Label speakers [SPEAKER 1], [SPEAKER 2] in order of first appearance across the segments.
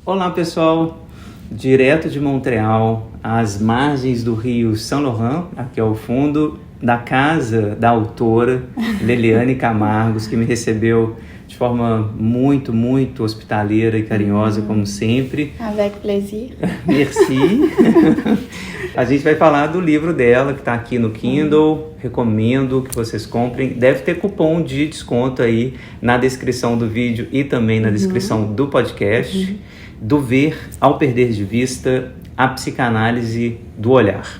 [SPEAKER 1] Olá, pessoal! Direto de Montreal, às margens do rio São Laurent, aqui ao fundo, da casa da autora Leliane Camargos, que me recebeu de forma muito, muito hospitaleira e carinhosa, como sempre.
[SPEAKER 2] Avec plaisir.
[SPEAKER 1] Merci. A gente vai falar do livro dela, que está aqui no Kindle. Recomendo que vocês comprem. Deve ter cupom de desconto aí na descrição do vídeo e também na descrição do podcast. Do Ver ao Perder de Vista, a psicanálise do olhar.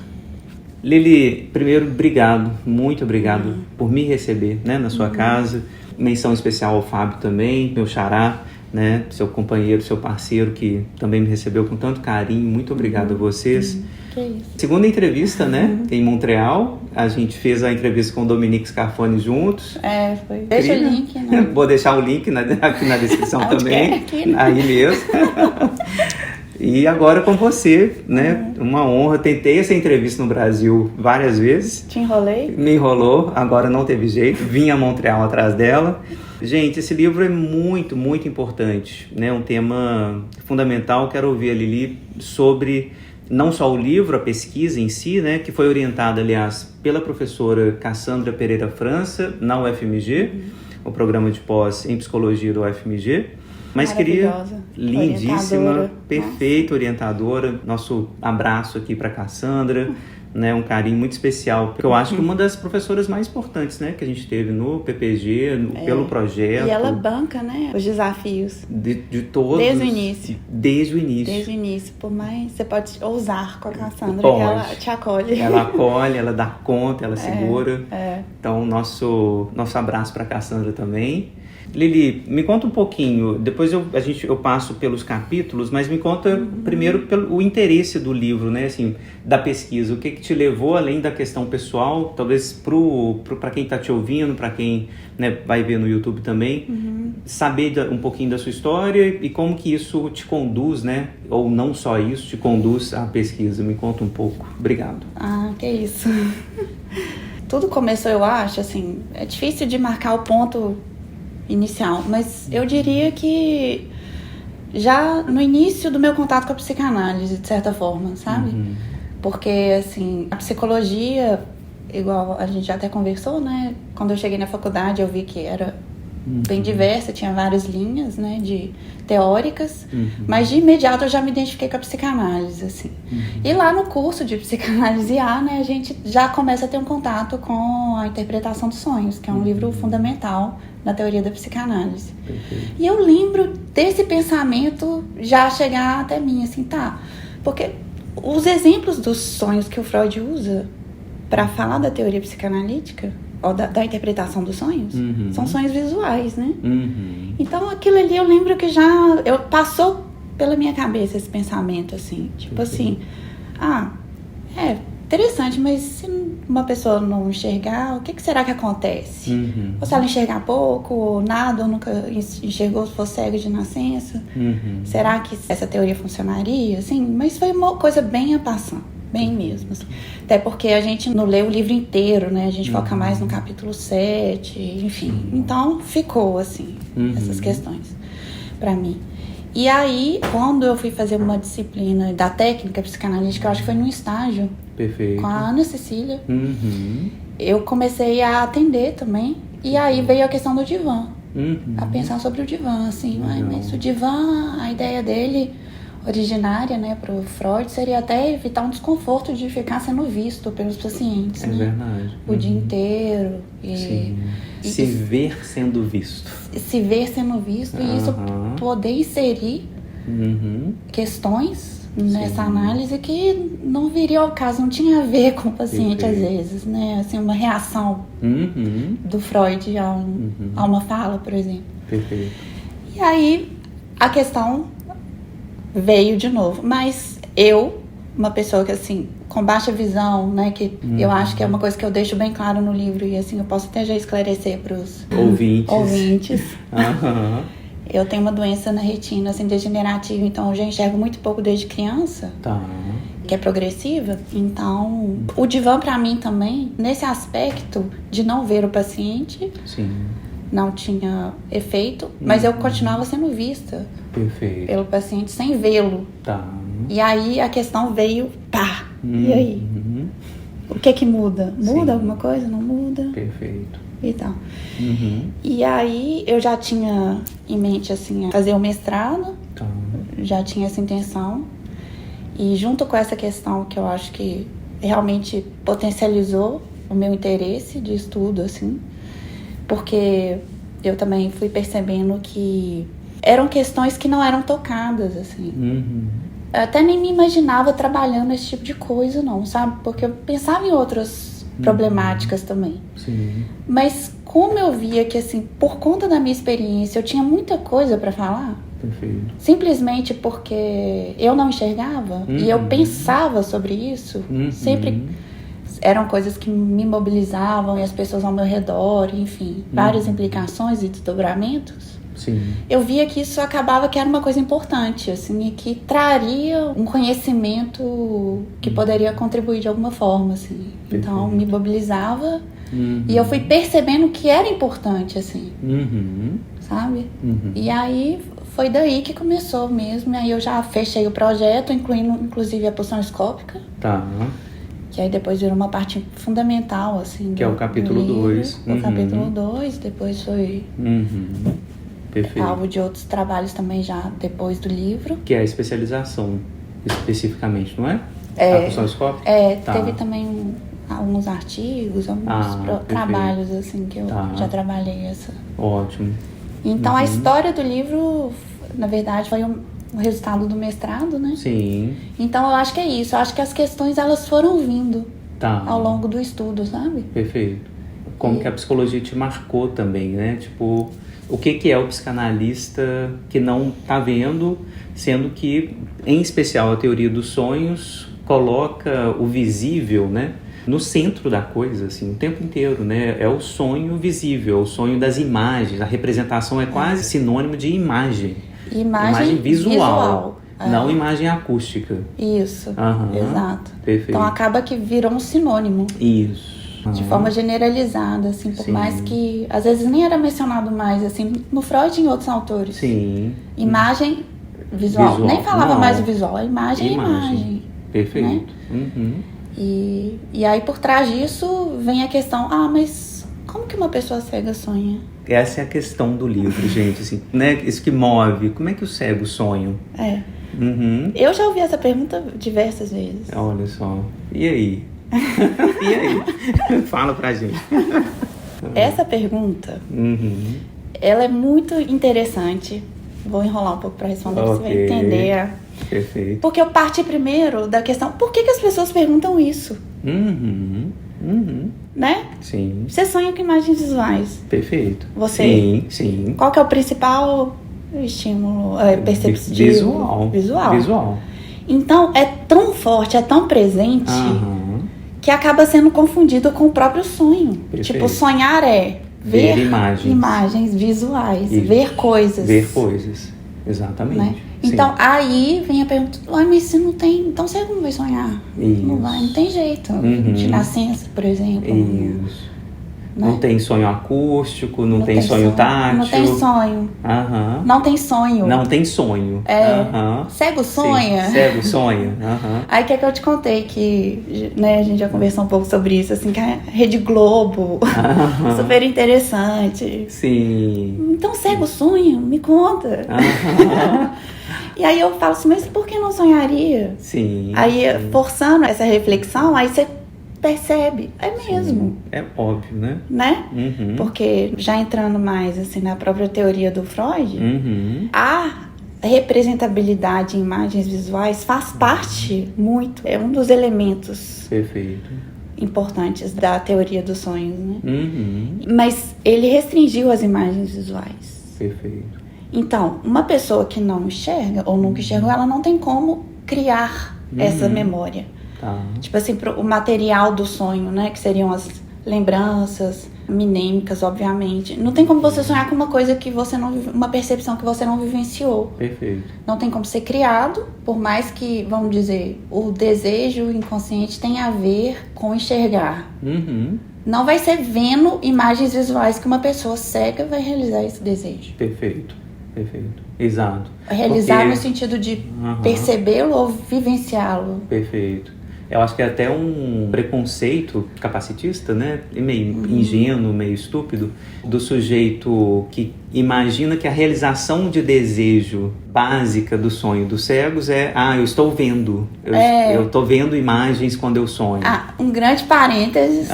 [SPEAKER 1] Lili, primeiro, obrigado, muito obrigado por me receber, né, na sua casa. Menção especial ao Fábio também, meu xará, né, seu companheiro, seu parceiro, que também me recebeu com tanto carinho. Muito obrigado a vocês.
[SPEAKER 2] Que isso.
[SPEAKER 1] Segunda entrevista, né, em Montreal. A gente fez a entrevista com o Dominique Scarfone juntos.
[SPEAKER 2] Foi. Deixa o link, né?
[SPEAKER 1] Vou deixar o link aqui na descrição também.
[SPEAKER 2] Aqui, né?
[SPEAKER 1] Aí mesmo. E agora com você, né? Uma honra. Tentei essa entrevista no Brasil várias vezes.
[SPEAKER 2] Te enrolei?
[SPEAKER 1] Me enrolou, agora não teve jeito. Vim a Montreal atrás dela. Gente, esse livro é muito, muito importante, né? Um tema fundamental. Quero ouvir a Lili sobre não só o livro, a pesquisa em si, né? Que foi orientada, aliás, pela professora Cassandra Pereira França, na UFMG, o programa de pós em psicologia do UFMG. Mas queria, lindíssima, perfeita, orientadora. Nosso abraço aqui para Cassandra, né? Um carinho muito especial, porque eu acho que uma das professoras mais importantes, né, que a gente teve no PPG, pelo projeto.
[SPEAKER 2] E ela banca, né, os desafios.
[SPEAKER 1] De todos.
[SPEAKER 2] Desde o início.
[SPEAKER 1] Desde o início.
[SPEAKER 2] Desde o início. Por mais, você pode ousar com a Cassandra,
[SPEAKER 1] pode.
[SPEAKER 2] Que ela te acolhe.
[SPEAKER 1] Ela acolhe, ela dá conta, ela segura.
[SPEAKER 2] É.
[SPEAKER 1] Então, nosso abraço para Cassandra também. Lili, me conta um pouquinho, depois eu passo pelos capítulos, mas me conta primeiro pelo interesse do livro, né, assim, da pesquisa. O que te levou, além da questão pessoal, talvez para quem está te ouvindo, para quem, né, vai ver no YouTube também, saber um pouquinho da sua história e como que isso te conduz, né, ou não só isso, te conduz à pesquisa. Me conta um pouco. Obrigado.
[SPEAKER 2] Que isso. Tudo começou, eu acho, assim, é difícil de marcar o ponto inicial, mas eu diria que já no início do meu contato com a psicanálise, de certa forma, sabe? Porque, assim, a psicologia, igual a gente já até conversou, né? Quando eu cheguei na faculdade, eu vi que era bem diversa, tinha várias linhas, né, de teóricas, mas de imediato eu já me identifiquei com a psicanálise, assim. E lá no curso de psicanálise A, né, a gente já começa a ter um contato com a interpretação dos sonhos, que é um livro fundamental na teoria da psicanálise. E eu lembro desse pensamento já chegar até mim, assim, porque os exemplos dos sonhos que o Freud usa para falar da teoria psicanalítica, ou da interpretação dos sonhos, são sonhos visuais, né? Então aquilo ali eu lembro que passou pela minha cabeça esse pensamento, assim, tipo assim, interessante, mas se uma pessoa não enxergar, o que será que acontece? Ou se ela enxergar pouco, ou nada, ou nunca enxergou, se for cega de nascença, será que essa teoria funcionaria? Assim, mas foi uma coisa bem a passar, bem mesmo. Assim. Até porque a gente não lê o livro inteiro, né? A gente foca mais no capítulo 7, enfim. Então, ficou, assim, essas questões pra mim. E aí, quando eu fui fazer uma disciplina da técnica psicanalítica, eu acho que foi num estágio.
[SPEAKER 1] Perfeito.
[SPEAKER 2] Com a Ana Cecília. Eu comecei a atender também. E aí veio a questão do divã. A pensar sobre o divã, assim. Mas o divã, a ideia dele, originária, né, pro Freud, seria até evitar um desconforto de ficar sendo visto pelos pacientes, né?
[SPEAKER 1] Verdade.
[SPEAKER 2] O dia inteiro.
[SPEAKER 1] Se ver sendo visto.
[SPEAKER 2] Se ver sendo visto e isso poder inserir questões nessa análise que não viria ao caso, não tinha a ver com o paciente às vezes, né? Assim, uma reação do Freud a uma fala, por exemplo.
[SPEAKER 1] Perfeito.
[SPEAKER 2] E aí a questão veio de novo, mas eu, uma pessoa que assim, com baixa visão, né, que eu acho que é uma coisa que eu deixo bem claro no livro e assim, eu posso até já esclarecer para os ouvintes. Eu tenho uma doença na retina, assim, degenerativa, então eu já enxergo muito pouco desde criança, que é progressiva. Então, o divã pra mim também, nesse aspecto de não ver o paciente, não tinha efeito, mas eu continuava sendo vista
[SPEAKER 1] Perfeito.
[SPEAKER 2] pelo paciente sem vê-lo.
[SPEAKER 1] Tá.
[SPEAKER 2] E aí a questão veio, pá, e aí? O que muda? Muda alguma coisa? Não muda?
[SPEAKER 1] Perfeito.
[SPEAKER 2] E tal. E aí eu já tinha em mente, assim, fazer o mestrado,
[SPEAKER 1] Tá.
[SPEAKER 2] já tinha essa intenção. E junto com essa questão que eu acho que realmente potencializou o meu interesse de estudo, assim, porque eu também fui percebendo que eram questões que não eram tocadas, assim. Eu até nem me imaginava trabalhando esse tipo de coisa, não, sabe? Porque eu pensava em outras problemáticas também.
[SPEAKER 1] Sim.
[SPEAKER 2] Mas como eu via que, assim, por conta da minha experiência, eu tinha muita coisa pra falar,
[SPEAKER 1] Perfeito.
[SPEAKER 2] simplesmente porque eu não enxergava e eu pensava sobre isso, sempre eram coisas que me mobilizavam e as pessoas ao meu redor, enfim, várias implicações e desdobramentos.
[SPEAKER 1] Sim.
[SPEAKER 2] Eu via que isso acabava que era uma coisa importante, assim, e que traria um conhecimento que poderia contribuir de alguma forma, assim. Então, me mobilizava e eu fui percebendo que era importante, assim, sabe? E aí, foi daí que começou mesmo, e aí eu já fechei o projeto, incluindo, inclusive, a pulsão escópica.
[SPEAKER 1] Tá.
[SPEAKER 2] Que aí depois virou uma parte fundamental, assim,
[SPEAKER 1] Que é o capítulo 2.
[SPEAKER 2] O capítulo 2, depois foi
[SPEAKER 1] Perfeito.
[SPEAKER 2] alvo de outros trabalhos também já depois do livro.
[SPEAKER 1] Que é a especialização, especificamente, não é? A pulsão escópica? Tá.
[SPEAKER 2] Teve também alguns artigos, alguns trabalhos, assim, que eu já trabalhei essa.
[SPEAKER 1] Ótimo.
[SPEAKER 2] Então, a história do livro, na verdade, foi o resultado do mestrado, né?
[SPEAKER 1] Sim.
[SPEAKER 2] Então, eu acho que é isso. Eu acho que as questões, elas foram vindo ao longo do estudo, sabe?
[SPEAKER 1] Perfeito. Como que a psicologia te marcou também, né? Tipo, o que é o psicanalista que não tá vendo, sendo que, em especial, a teoria dos sonhos coloca o visível, né, no centro da coisa, assim, o tempo inteiro, né? É o sonho visível, o sonho das imagens. A representação é quase sinônimo de imagem. Imagem visual. Não imagem acústica.
[SPEAKER 2] Isso, exato.
[SPEAKER 1] Perfeito.
[SPEAKER 2] Então acaba que virou um sinônimo.
[SPEAKER 1] Isso.
[SPEAKER 2] De forma generalizada, assim, por mais que às vezes nem era mencionado mais, assim, no Freud e em outros autores.
[SPEAKER 1] Sim.
[SPEAKER 2] Imagem visual. Nem falava mais o visual, a imagem é imagem.
[SPEAKER 1] Perfeito.
[SPEAKER 2] Né? E aí por trás disso vem a questão, mas como que uma pessoa cega sonha?
[SPEAKER 1] Essa é a questão do livro, gente, assim, né? Isso que move. Como é que o cego sonha? Eu já ouvi essa pergunta diversas vezes. Olha só. E aí? E aí? Fala pra gente.
[SPEAKER 2] Essa pergunta, ela é muito interessante. Vou enrolar um pouco pra responder, pra você vai entender.
[SPEAKER 1] Perfeito.
[SPEAKER 2] Porque eu parti primeiro da questão, por que as pessoas perguntam isso? Né?
[SPEAKER 1] Sim.
[SPEAKER 2] Você sonha com imagens visuais.
[SPEAKER 1] Perfeito.
[SPEAKER 2] Você?
[SPEAKER 1] Sim.
[SPEAKER 2] Qual que é o principal estímulo perceptivo? Visual. Então, é tão forte, é tão presente, que acaba sendo confundido com o próprio sonho.
[SPEAKER 1] Perfeito.
[SPEAKER 2] Tipo, sonhar é ver imagens visuais, ver coisas.
[SPEAKER 1] Ver coisas, exatamente.
[SPEAKER 2] Né? Então, aí vem a pergunta, mas se não tem, então você não vai sonhar?
[SPEAKER 1] Isso.
[SPEAKER 2] Não tem jeito. De nascença, por exemplo.
[SPEAKER 1] Isso.
[SPEAKER 2] Né?
[SPEAKER 1] Não tem sonho acústico, não tem sonho tátil.
[SPEAKER 2] Não tem sonho. Não tem sonho.
[SPEAKER 1] Não tem sonho.
[SPEAKER 2] Cego sonha.
[SPEAKER 1] Sim. Cego sonha.
[SPEAKER 2] Aí que é que eu te contei que, né, a gente já conversou um pouco sobre isso, assim, que a Rede Globo, super interessante.
[SPEAKER 1] Sim.
[SPEAKER 2] Então, cego sonha? Me conta. E aí eu falo assim, mas por que não sonharia?
[SPEAKER 1] Sim.
[SPEAKER 2] Aí, forçando essa reflexão, aí você percebe, é mesmo.
[SPEAKER 1] Sim. É óbvio, né?
[SPEAKER 2] Porque já entrando mais assim na própria teoria do Freud, a representabilidade em imagens visuais faz parte muito, é um dos elementos importantes da teoria dos sonhos, né? Mas ele restringiu as imagens visuais.
[SPEAKER 1] Perfeito.
[SPEAKER 2] Então, uma pessoa que não enxerga ou nunca enxergou, ela não tem como criar essa memória. Tipo assim, o material do sonho, né? Que seriam as lembranças, minêmicas, obviamente. Não tem como você sonhar com uma coisa que você não... Uma percepção que você não vivenciou.
[SPEAKER 1] Perfeito.
[SPEAKER 2] Não tem como ser criado, por mais que, vamos dizer, o desejo inconsciente tenha a ver com enxergar.
[SPEAKER 1] Uhum.
[SPEAKER 2] Não vai ser vendo imagens visuais que uma pessoa cega vai realizar esse desejo.
[SPEAKER 1] Perfeito. Exato.
[SPEAKER 2] Realizar no sentido de percebê-lo ou vivenciá-lo.
[SPEAKER 1] Perfeito. Eu acho que é até um preconceito capacitista, né? E meio ingênuo, meio estúpido, do sujeito que imagina que a realização de desejo básica do sonho dos cegos é: eu estou vendo. Eu estou vendo imagens quando eu sonho.
[SPEAKER 2] Um grande parênteses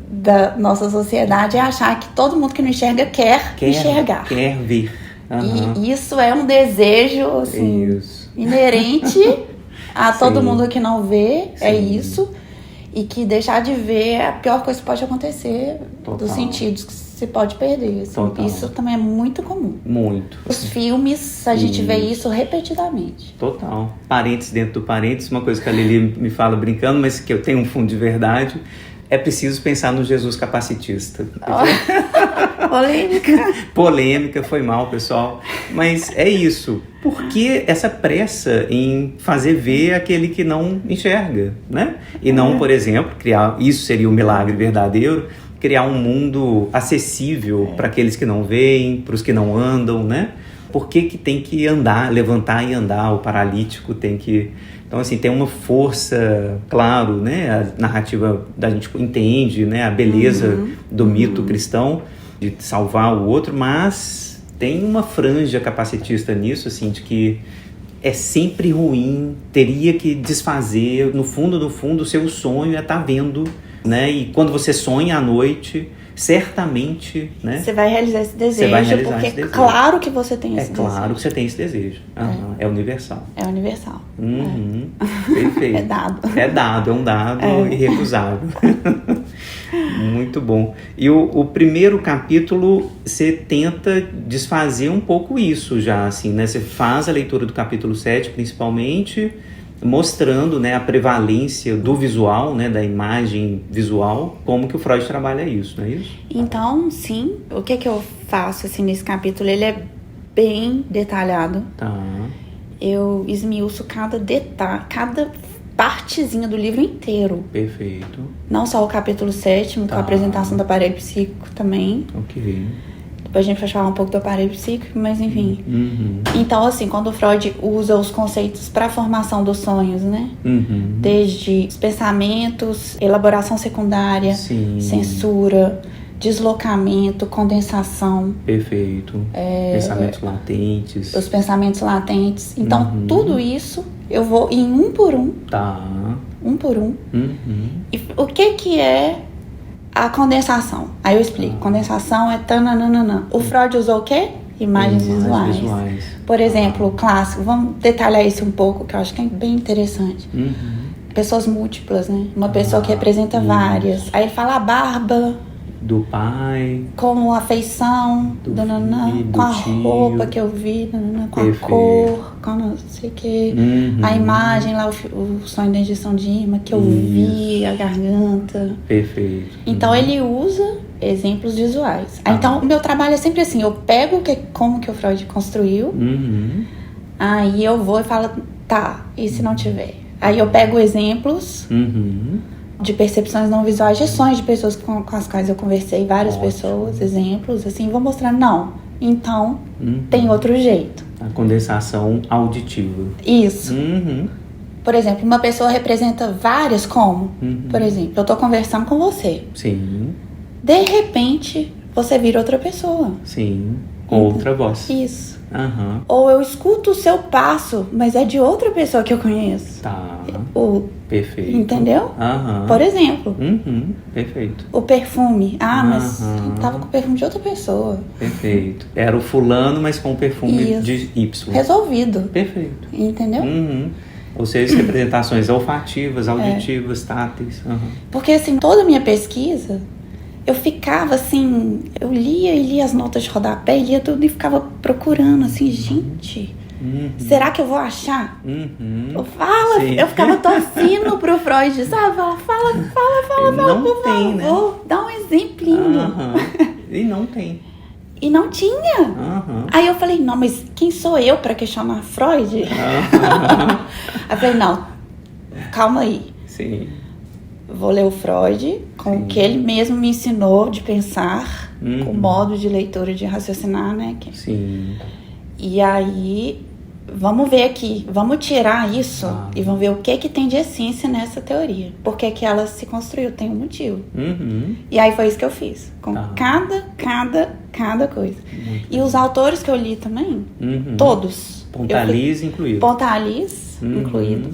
[SPEAKER 2] da nossa sociedade é achar que todo mundo que não enxerga quer enxergar.
[SPEAKER 1] Quer ver.
[SPEAKER 2] E isso é um desejo, assim, inerente a todo mundo que não vê. Sim. É isso. E que deixar de ver é a pior coisa que pode acontecer. Total. Dos sentidos que você pode perder. Assim. Isso também é muito comum.
[SPEAKER 1] Muito.
[SPEAKER 2] Os filmes, a gente vê isso repetidamente.
[SPEAKER 1] Total. Parênteses dentro do parênteses, uma coisa que a Lili me fala brincando, mas que eu tenho um fundo de verdade. É preciso pensar no Jesus capacitista. Polêmica, foi mal, pessoal. Mas é isso. Por que essa pressa em fazer ver aquele que não enxerga, né? E não, por exemplo, criar... Isso seria um milagre verdadeiro. Criar um mundo acessível para aqueles que não veem, para os que não andam, né? Por que tem que andar, levantar e andar? O paralítico tem que... Então, assim, tem uma força, claro, né? A narrativa da gente entende, né? A beleza do mito cristão de salvar o outro, mas tem uma franja capacitista nisso, assim, de que é sempre ruim, teria que desfazer. No fundo, o seu sonho é estar vendo, né? E quando você sonha à noite... certamente, né?
[SPEAKER 2] Você vai realizar esse desejo, porque é claro que você tem esse desejo.
[SPEAKER 1] É claro que você tem esse desejo. É universal.
[SPEAKER 2] É universal.
[SPEAKER 1] Perfeito.
[SPEAKER 2] É dado.
[SPEAKER 1] É um dado irrecusável. Muito bom. E o primeiro capítulo, você tenta desfazer um pouco isso já, assim, né? Você faz a leitura do capítulo 7, principalmente... mostrando, né, a prevalência do visual, né, da imagem visual, como que o Freud trabalha isso, não é isso?
[SPEAKER 2] Então, sim. O que eu faço, assim, nesse capítulo? Ele é bem detalhado.
[SPEAKER 1] Tá.
[SPEAKER 2] Eu esmiuço cada detalhe, cada partezinha do livro inteiro.
[SPEAKER 1] Perfeito.
[SPEAKER 2] Não só o capítulo 7, com a apresentação do aparelho psíquico também.
[SPEAKER 1] Ok.
[SPEAKER 2] Depois a gente vai falar um pouco do aparelho psíquico, mas enfim. Então, assim, quando o Freud usa os conceitos para a formação dos sonhos, né? Desde os pensamentos, elaboração secundária, censura, deslocamento, condensação.
[SPEAKER 1] Perfeito. Pensamentos latentes.
[SPEAKER 2] Os pensamentos latentes. Então, tudo isso eu vou em um por um.
[SPEAKER 1] Tá.
[SPEAKER 2] Um por um. E o que é a condensação? Aí eu explico. Condensação é tananana. O Freud usou o quê? Imagens visuais. Por exemplo, o clássico. Vamos detalhar isso um pouco, que eu acho que é bem interessante. Pessoas múltiplas, né? Uma pessoa que representa várias. Aí ele fala a barba
[SPEAKER 1] do pai,
[SPEAKER 2] com a feição, com a roupa que eu vi, com a cor, com não sei o que, a imagem lá, o sonho da injeção de imã que eu vi, a garganta.
[SPEAKER 1] Perfeito.
[SPEAKER 2] Então ele usa exemplos visuais. Então o meu trabalho é sempre assim, eu pego como que o Freud construiu, aí eu vou e falo, tá, e se não tiver? Aí eu pego exemplos de percepções não visuais, de sonhos de pessoas com as quais eu conversei, várias pessoas, exemplos, assim, vou mostrar, não, então tem outro jeito.
[SPEAKER 1] A condensação auditiva.
[SPEAKER 2] Isso. Por exemplo, uma pessoa representa várias como? Por exemplo, eu tô conversando com você.
[SPEAKER 1] Sim.
[SPEAKER 2] De repente, você vira outra pessoa.
[SPEAKER 1] Sim, com outra voz.
[SPEAKER 2] Isso. Ou eu escuto o seu passo, mas é de outra pessoa que eu conheço.
[SPEAKER 1] Tá. Perfeito.
[SPEAKER 2] Entendeu? Por exemplo.
[SPEAKER 1] Perfeito.
[SPEAKER 2] O perfume. Mas tava com o perfume de outra pessoa.
[SPEAKER 1] Perfeito. Era o fulano, mas com o perfume de Y.
[SPEAKER 2] Resolvido.
[SPEAKER 1] Perfeito.
[SPEAKER 2] Entendeu?
[SPEAKER 1] Ou seja, representações olfativas, auditivas, táteis.
[SPEAKER 2] Porque assim, toda a minha pesquisa, eu ficava assim, eu lia as notas de rodapé, lia tudo e ficava procurando assim, gente, Será que eu vou achar?
[SPEAKER 1] Sim.
[SPEAKER 2] Eu ficava torcendo pro Freud, sabe? Fala,
[SPEAKER 1] Não
[SPEAKER 2] por
[SPEAKER 1] tem,
[SPEAKER 2] favor,
[SPEAKER 1] né?
[SPEAKER 2] dá um exemplinho.
[SPEAKER 1] E não tem.
[SPEAKER 2] E não tinha. Aí eu falei, não, mas quem sou eu pra questionar Freud? Aí eu falei, não, calma aí.
[SPEAKER 1] Sim.
[SPEAKER 2] Vou ler o Freud com o que ele mesmo me ensinou de pensar, com o modo de leitura, de raciocinar, né?
[SPEAKER 1] Sim.
[SPEAKER 2] E aí, vamos ver aqui, vamos tirar isso e vamos ver o que tem de essência nessa teoria. Por que que ela se construiu, tem um motivo. E aí foi isso que eu fiz, com cada coisa. E os autores que eu li também, todos.
[SPEAKER 1] Pontalis incluído.
[SPEAKER 2] Pontalis incluído.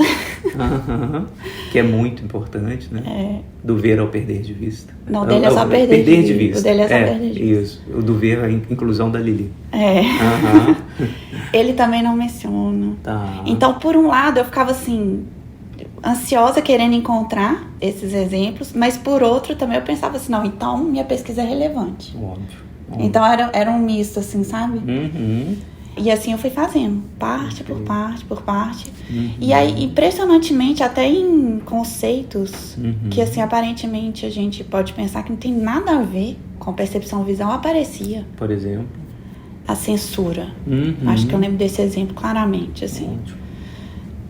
[SPEAKER 1] Que é muito importante, né? Do ver ao perder de vista.
[SPEAKER 2] Não, o dele é só perder de vista. O dele é só perder de vista.
[SPEAKER 1] Isso, o do ver, a inclusão da Lili.
[SPEAKER 2] Ele também não menciona.
[SPEAKER 1] Tá.
[SPEAKER 2] Então, por um lado, eu ficava assim, ansiosa, querendo encontrar esses exemplos, mas por outro também eu pensava assim, não, então minha pesquisa é relevante.
[SPEAKER 1] Óbvio.
[SPEAKER 2] Então era um misto, assim, sabe? E assim eu fui fazendo, parte por parte. E aí, impressionantemente, até em conceitos que, assim, aparentemente a gente pode pensar que não tem nada a ver com percepção visual, aparecia.
[SPEAKER 1] Por exemplo?
[SPEAKER 2] A censura. Acho que eu lembro desse exemplo claramente, assim.
[SPEAKER 1] Ótimo.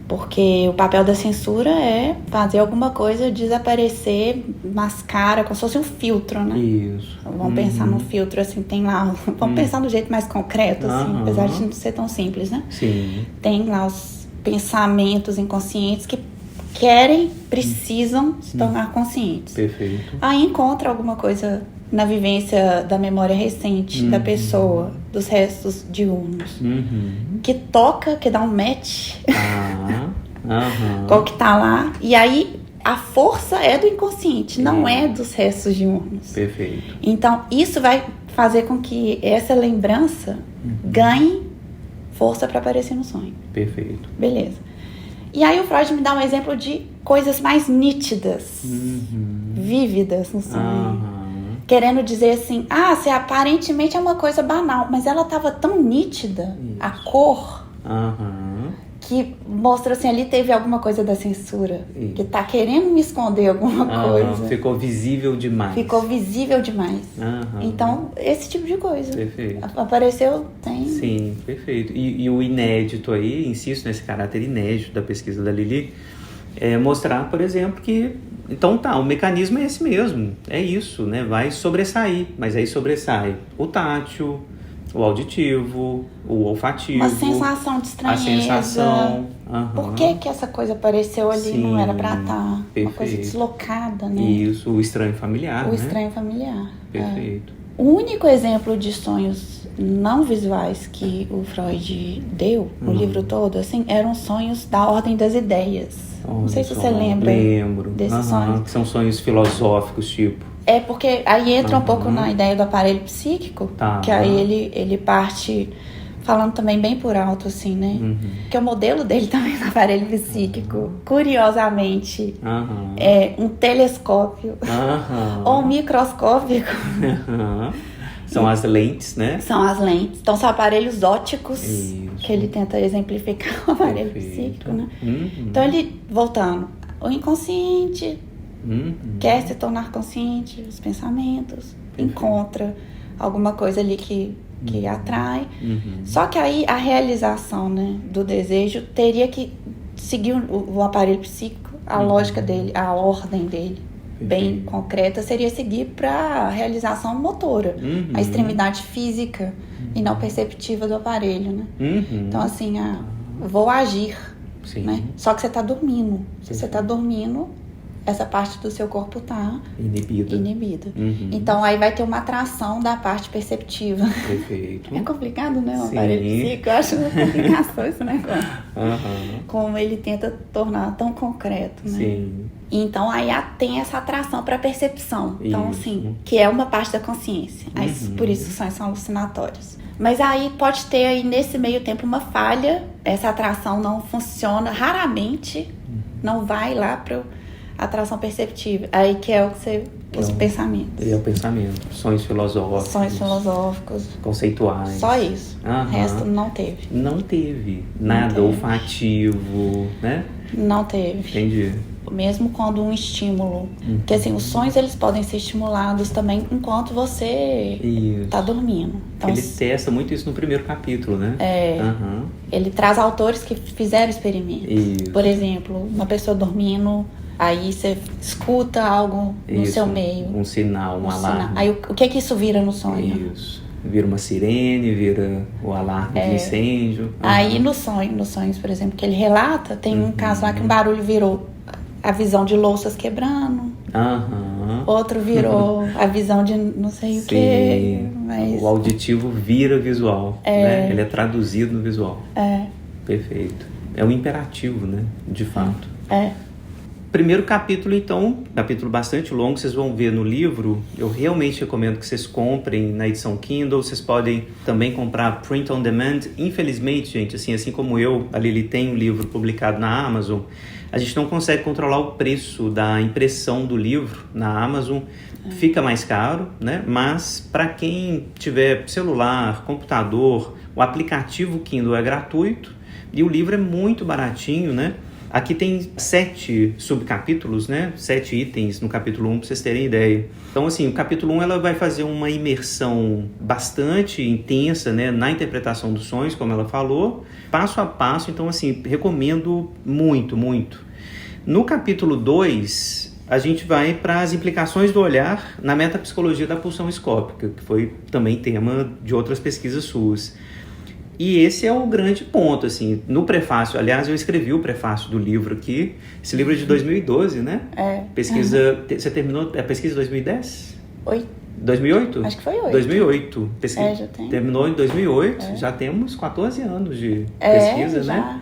[SPEAKER 2] Porque o papel da censura é fazer alguma coisa desaparecer, mascara, como se fosse um filtro, né?
[SPEAKER 1] Isso.
[SPEAKER 2] Vamos pensar no filtro, assim, tem lá... Vamos pensar do jeito mais concreto, assim, apesar de não ser tão simples, né?
[SPEAKER 1] Sim.
[SPEAKER 2] Tem lá os pensamentos inconscientes que querem, precisam se tornar conscientes.
[SPEAKER 1] Perfeito.
[SPEAKER 2] Aí encontra alguma coisa na vivência da memória recente da pessoa, dos restos diurnos, que toca, que dá um match com o que tá lá, e aí a força é do inconsciente, não é dos restos diurnos.
[SPEAKER 1] Perfeito.
[SPEAKER 2] Então isso vai fazer com que essa lembrança ganhe força para aparecer no sonho.
[SPEAKER 1] Perfeito.
[SPEAKER 2] Beleza. E aí o Freud me dá um exemplo de coisas mais nítidas, vívidas no sonho. Querendo dizer assim, se aparentemente é uma coisa banal, mas ela estava tão nítida, a cor, que mostra assim, ali teve alguma coisa da censura, que tá querendo me esconder alguma coisa.
[SPEAKER 1] Ficou visível demais.
[SPEAKER 2] Ficou visível demais. Então, esse tipo de coisa.
[SPEAKER 1] Perfeito.
[SPEAKER 2] Apareceu, tem...
[SPEAKER 1] Sim, perfeito. E o inédito aí, insisto nesse caráter inédito da pesquisa da Lili, é mostrar, por exemplo, que então o mecanismo é esse mesmo, é isso, né? Vai sobressair, mas aí sobressai o tátil, o auditivo, o olfativo.
[SPEAKER 2] Uma sensação de estranheza.
[SPEAKER 1] A sensação.
[SPEAKER 2] Por que essa coisa apareceu ali? Não era pra estar. Uma coisa deslocada, né?
[SPEAKER 1] Isso, o estranho familiar,
[SPEAKER 2] O estranho familiar.
[SPEAKER 1] Perfeito.
[SPEAKER 2] O único exemplo de sonhos não visuais que o Freud deu no livro todo, assim, eram sonhos da ordem das ideias. Não sei se você lembra.
[SPEAKER 1] Lembro.
[SPEAKER 2] Desses sonhos.
[SPEAKER 1] Que são sonhos filosóficos, tipo.
[SPEAKER 2] É porque aí entra um pouco na ideia do aparelho psíquico, que aí ele parte falando também bem por alto, assim, né? Que o modelo dele também do aparelho psíquico, curiosamente, é um telescópio ou um microscópico.
[SPEAKER 1] São as lentes, né?
[SPEAKER 2] São as lentes. Então, são aparelhos ópticos que ele tenta exemplificar o aparelho psíquico, né? Então, ele, voltando, o inconsciente quer se tornar consciente, os pensamentos, encontra alguma coisa ali que atrai. Só que aí, a realização, né, do desejo teria que seguir o aparelho psíquico, a lógica dele, a ordem dele. Bem concreta, seria seguir para a realização motora, a extremidade física e não perceptiva do aparelho, né? Então, assim, vou agir, né? Só que você está dormindo. Se você está dormindo, essa parte do seu corpo está inibida. Então, aí vai ter uma atração da parte perceptiva.
[SPEAKER 1] Perfeito.
[SPEAKER 2] É complicado, né? O aparelho psíquico, eu acho uma complicação esse negócio. Como ele tenta tornar tão concreto, né?
[SPEAKER 1] Sim.
[SPEAKER 2] Então, aí tem essa atração para percepção. Então, assim, que é uma parte da consciência. Aí, por isso, os sonhos são alucinatórios. Mas aí pode ter aí, nesse meio tempo, uma falha. Essa atração não funciona, raramente não vai lá para atração perceptível. Aí que é o que você... Os pensamentos.
[SPEAKER 1] É o pensamento. Sonhos filosóficos.
[SPEAKER 2] Sonhos filosóficos.
[SPEAKER 1] Conceituais.
[SPEAKER 2] Só isso. O resto não teve.
[SPEAKER 1] Não teve. Nada olfativo, né?
[SPEAKER 2] Não teve.
[SPEAKER 1] Entendi.
[SPEAKER 2] Mesmo quando um estímulo. Porque assim, os sonhos eles podem ser estimulados também enquanto você tá dormindo. Então,
[SPEAKER 1] ele testa muito isso no primeiro capítulo, né?
[SPEAKER 2] Ele traz autores que fizeram experimentos.
[SPEAKER 1] Isso.
[SPEAKER 2] Por exemplo, uma pessoa dormindo, aí você escuta algo no seu meio.
[SPEAKER 1] Um sinal, um alarme.
[SPEAKER 2] Aí o que é que isso vira no sonho?
[SPEAKER 1] Isso. Vira uma sirene, vira o alarme de incêndio.
[SPEAKER 2] Aí nos sonhos, por exemplo, que ele relata, tem um caso lá que um barulho virou a visão de louças quebrando. Outro virou a visão de não sei o que. Mas...
[SPEAKER 1] O auditivo vira visual, né? Ele é traduzido no visual. Perfeito. É um imperativo, né? De fato. Primeiro capítulo, então, capítulo bastante longo, vocês vão ver no livro. Eu realmente recomendo que vocês comprem na edição Kindle. Vocês podem também comprar print on demand. Infelizmente, gente, assim como eu, a Lili tem um livro publicado na Amazon, a gente não consegue controlar o preço da impressão do livro na Amazon. Fica mais caro, né? Mas para quem tiver celular, computador, o aplicativo Kindle é gratuito e o livro é muito baratinho, né? Aqui tem 7 subcapítulos, né? 7 itens no capítulo 1, para vocês terem ideia. Então, assim, o capítulo 1 ela vai fazer uma imersão bastante intensa, né? Na interpretação dos sonhos, como ela falou, passo a passo. Então, assim, recomendo muito, muito. No capítulo 2, a gente vai para as implicações do olhar na metapsicologia da pulsão escópica, que foi também tema de outras pesquisas suas. E esse é o grande ponto, assim, no prefácio. Aliás, eu escrevi o prefácio do livro aqui. Esse livro é de 2012, né? Pesquisa... Você terminou a pesquisa em 2010? 2008?
[SPEAKER 2] Acho que foi 8.
[SPEAKER 1] 2008.
[SPEAKER 2] Já tem.
[SPEAKER 1] Terminou em 2008. Já temos 14 anos de pesquisa, né?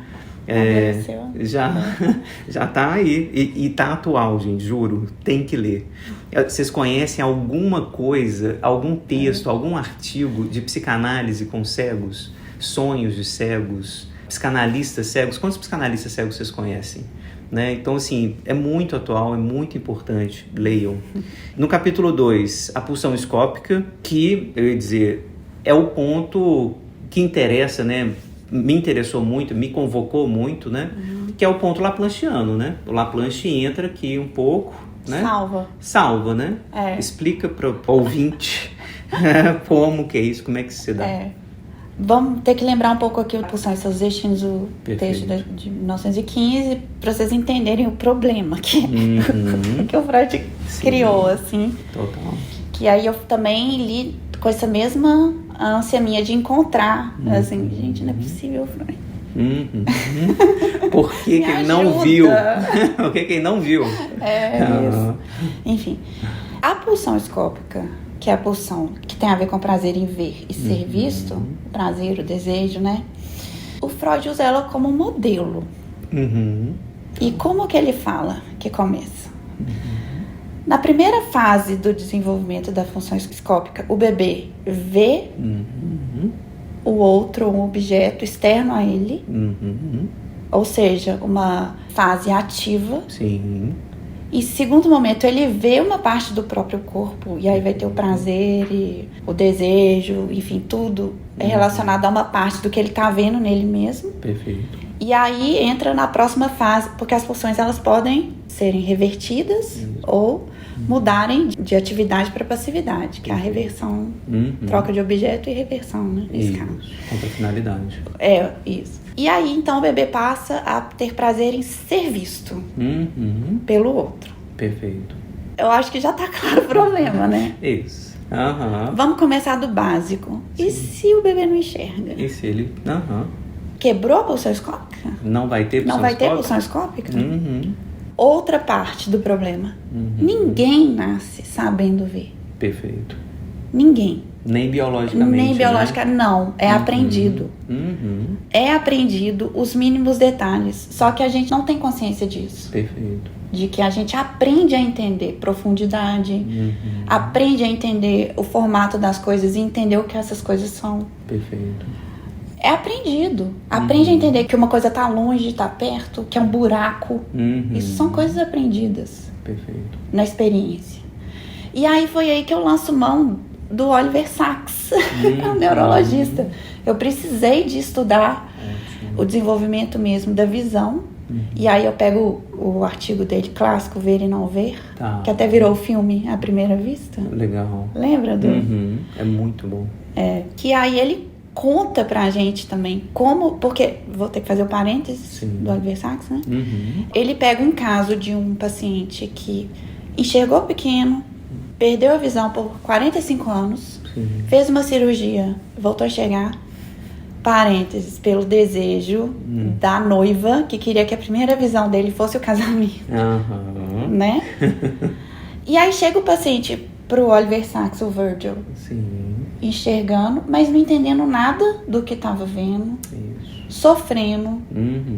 [SPEAKER 1] Já tá aí. E tá atual, gente, juro. Tem que ler. Vocês conhecem alguma coisa, algum texto, algum artigo de psicanálise com cegos? Sonhos de cegos, psicanalistas cegos? Quantos psicanalistas cegos vocês conhecem? Né? Então, assim, é muito atual, é muito importante. Leiam. No capítulo 2, a pulsão escópica, que, eu ia dizer, é o ponto que interessa, né? Me interessou muito, me convocou muito, né? Que é o ponto laplanchiano, né? O Laplanche entra aqui um pouco, né? Salva, né? Explica para o ouvinte como que é isso, como é que se dá.
[SPEAKER 2] Vamos ter que lembrar um pouco aqui o Pulsão e seus destinos, o texto de 1915, para vocês entenderem o problema que o Freud criou, assim.
[SPEAKER 1] Total.
[SPEAKER 2] Que aí eu também li com essa mesma ânsia minha de encontrar, assim, gente, não é possível, Freud.
[SPEAKER 1] Por que ele não viu? Por que ele não viu?
[SPEAKER 2] Isso. Enfim, a pulsão escópica, que é a pulsão que tem a ver com prazer em ver e ser visto, o prazer, o desejo, né? O Freud usa ela como modelo. E como que ele fala que começa? Na primeira fase do desenvolvimento da função escópica, o bebê vê o outro, um objeto externo a ele, ou seja, uma fase ativa.
[SPEAKER 1] Sim.
[SPEAKER 2] E segundo momento, ele vê uma parte do próprio corpo, e aí vai ter o prazer, e o desejo, enfim, tudo é relacionado a uma parte do que ele está vendo nele mesmo.
[SPEAKER 1] Perfeito.
[SPEAKER 2] E aí entra na próxima fase, porque as pulsões elas podem serem revertidas ou mudarem de atividade para passividade, que é a reversão, troca de objeto e reversão, né? Nesse caso.
[SPEAKER 1] Contra a finalidade.
[SPEAKER 2] Isso. E aí, então, o bebê passa a ter prazer em ser visto pelo outro.
[SPEAKER 1] Perfeito.
[SPEAKER 2] Eu acho que já tá claro o problema, né?
[SPEAKER 1] Isso.
[SPEAKER 2] Vamos começar do básico. Sim. E se o bebê não enxerga?
[SPEAKER 1] E se ele...
[SPEAKER 2] Quebrou a pulsão escópica?
[SPEAKER 1] Não vai ter pulsão escópica?
[SPEAKER 2] Não vai ter pulsão escópica? Outra parte do problema. Ninguém nasce sabendo ver.
[SPEAKER 1] Perfeito.
[SPEAKER 2] Ninguém.
[SPEAKER 1] Nem biologicamente.
[SPEAKER 2] Nem biologicamente, não. É aprendido. É aprendido os mínimos detalhes. Só que a gente não tem consciência disso.
[SPEAKER 1] Perfeito.
[SPEAKER 2] De que a gente aprende a entender profundidade, aprende a entender o formato das coisas e entender o que essas coisas são.
[SPEAKER 1] Perfeito.
[SPEAKER 2] é aprendido. Aprende a entender que uma coisa tá longe, tá perto, que é um buraco. Isso são coisas aprendidas.
[SPEAKER 1] Perfeito.
[SPEAKER 2] Na experiência. E aí foi aí que eu lanço mão do Oliver Sacks, que é um neurologista. Eu precisei de estudar o desenvolvimento mesmo da visão. E aí eu pego o artigo dele, clássico, Ver e Não Ver, que até virou o filme à primeira vista.
[SPEAKER 1] Legal.
[SPEAKER 2] Lembra do?
[SPEAKER 1] É muito bom.
[SPEAKER 2] Que aí ele conta pra gente também como, porque vou ter que fazer o parênteses do Oliver Sacks, né? Ele pega um caso de um paciente que enxergou pequeno, perdeu a visão por 45 anos, fez uma cirurgia, voltou a enxergar, parênteses, pelo desejo da noiva, que queria que a primeira visão dele fosse o casamento, né? E aí chega o paciente pro Oliver Sacks, o Virgil, enxergando, mas não entendendo nada do que estava vendo, sofrendo,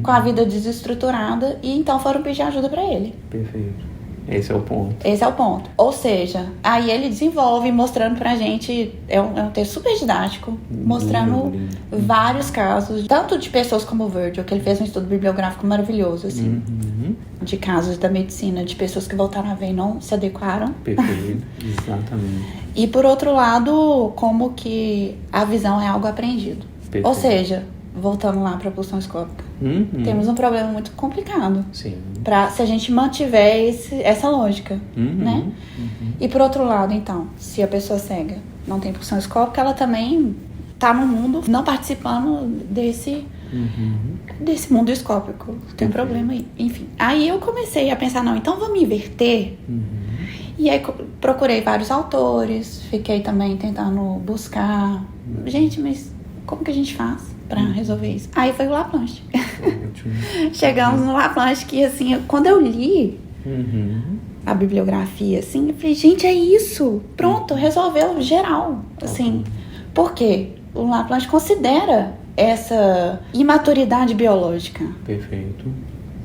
[SPEAKER 2] com a vida desestruturada, e então foram pedir ajuda para ele.
[SPEAKER 1] Perfeito. Esse é o ponto.
[SPEAKER 2] Esse é o ponto. Ou seja, aí ele desenvolve mostrando pra gente, é um texto super didático, mostrando vários casos, tanto de pessoas como o Virgil, que ele fez um estudo bibliográfico maravilhoso, assim, de casos da medicina, de pessoas que voltaram a ver e não se adequaram.
[SPEAKER 1] Perfeito, exatamente.
[SPEAKER 2] E por outro lado, como que a visão é algo aprendido. Perfeito. Ou seja, voltando lá para a pulsão escópica, temos um problema muito complicado.
[SPEAKER 1] Sim.
[SPEAKER 2] Se a gente mantiver essa lógica, né? E por outro lado, então, se a pessoa cega não tem pulsão escópica, ela também está no mundo não participando desse mundo escópico. Tem um problema aí. Enfim, aí eu comecei a pensar, não, então vamos inverter. E aí procurei vários autores, fiquei também tentando buscar. Gente, mas como que a gente faz pra resolver isso? Aí foi o Laplanche. Chegamos no Laplanche, que assim, quando eu li a bibliografia, assim, eu falei, gente, é isso. Pronto, resolveu geral. Assim, por quê? O Laplanche considera essa imaturidade biológica.
[SPEAKER 1] Perfeito.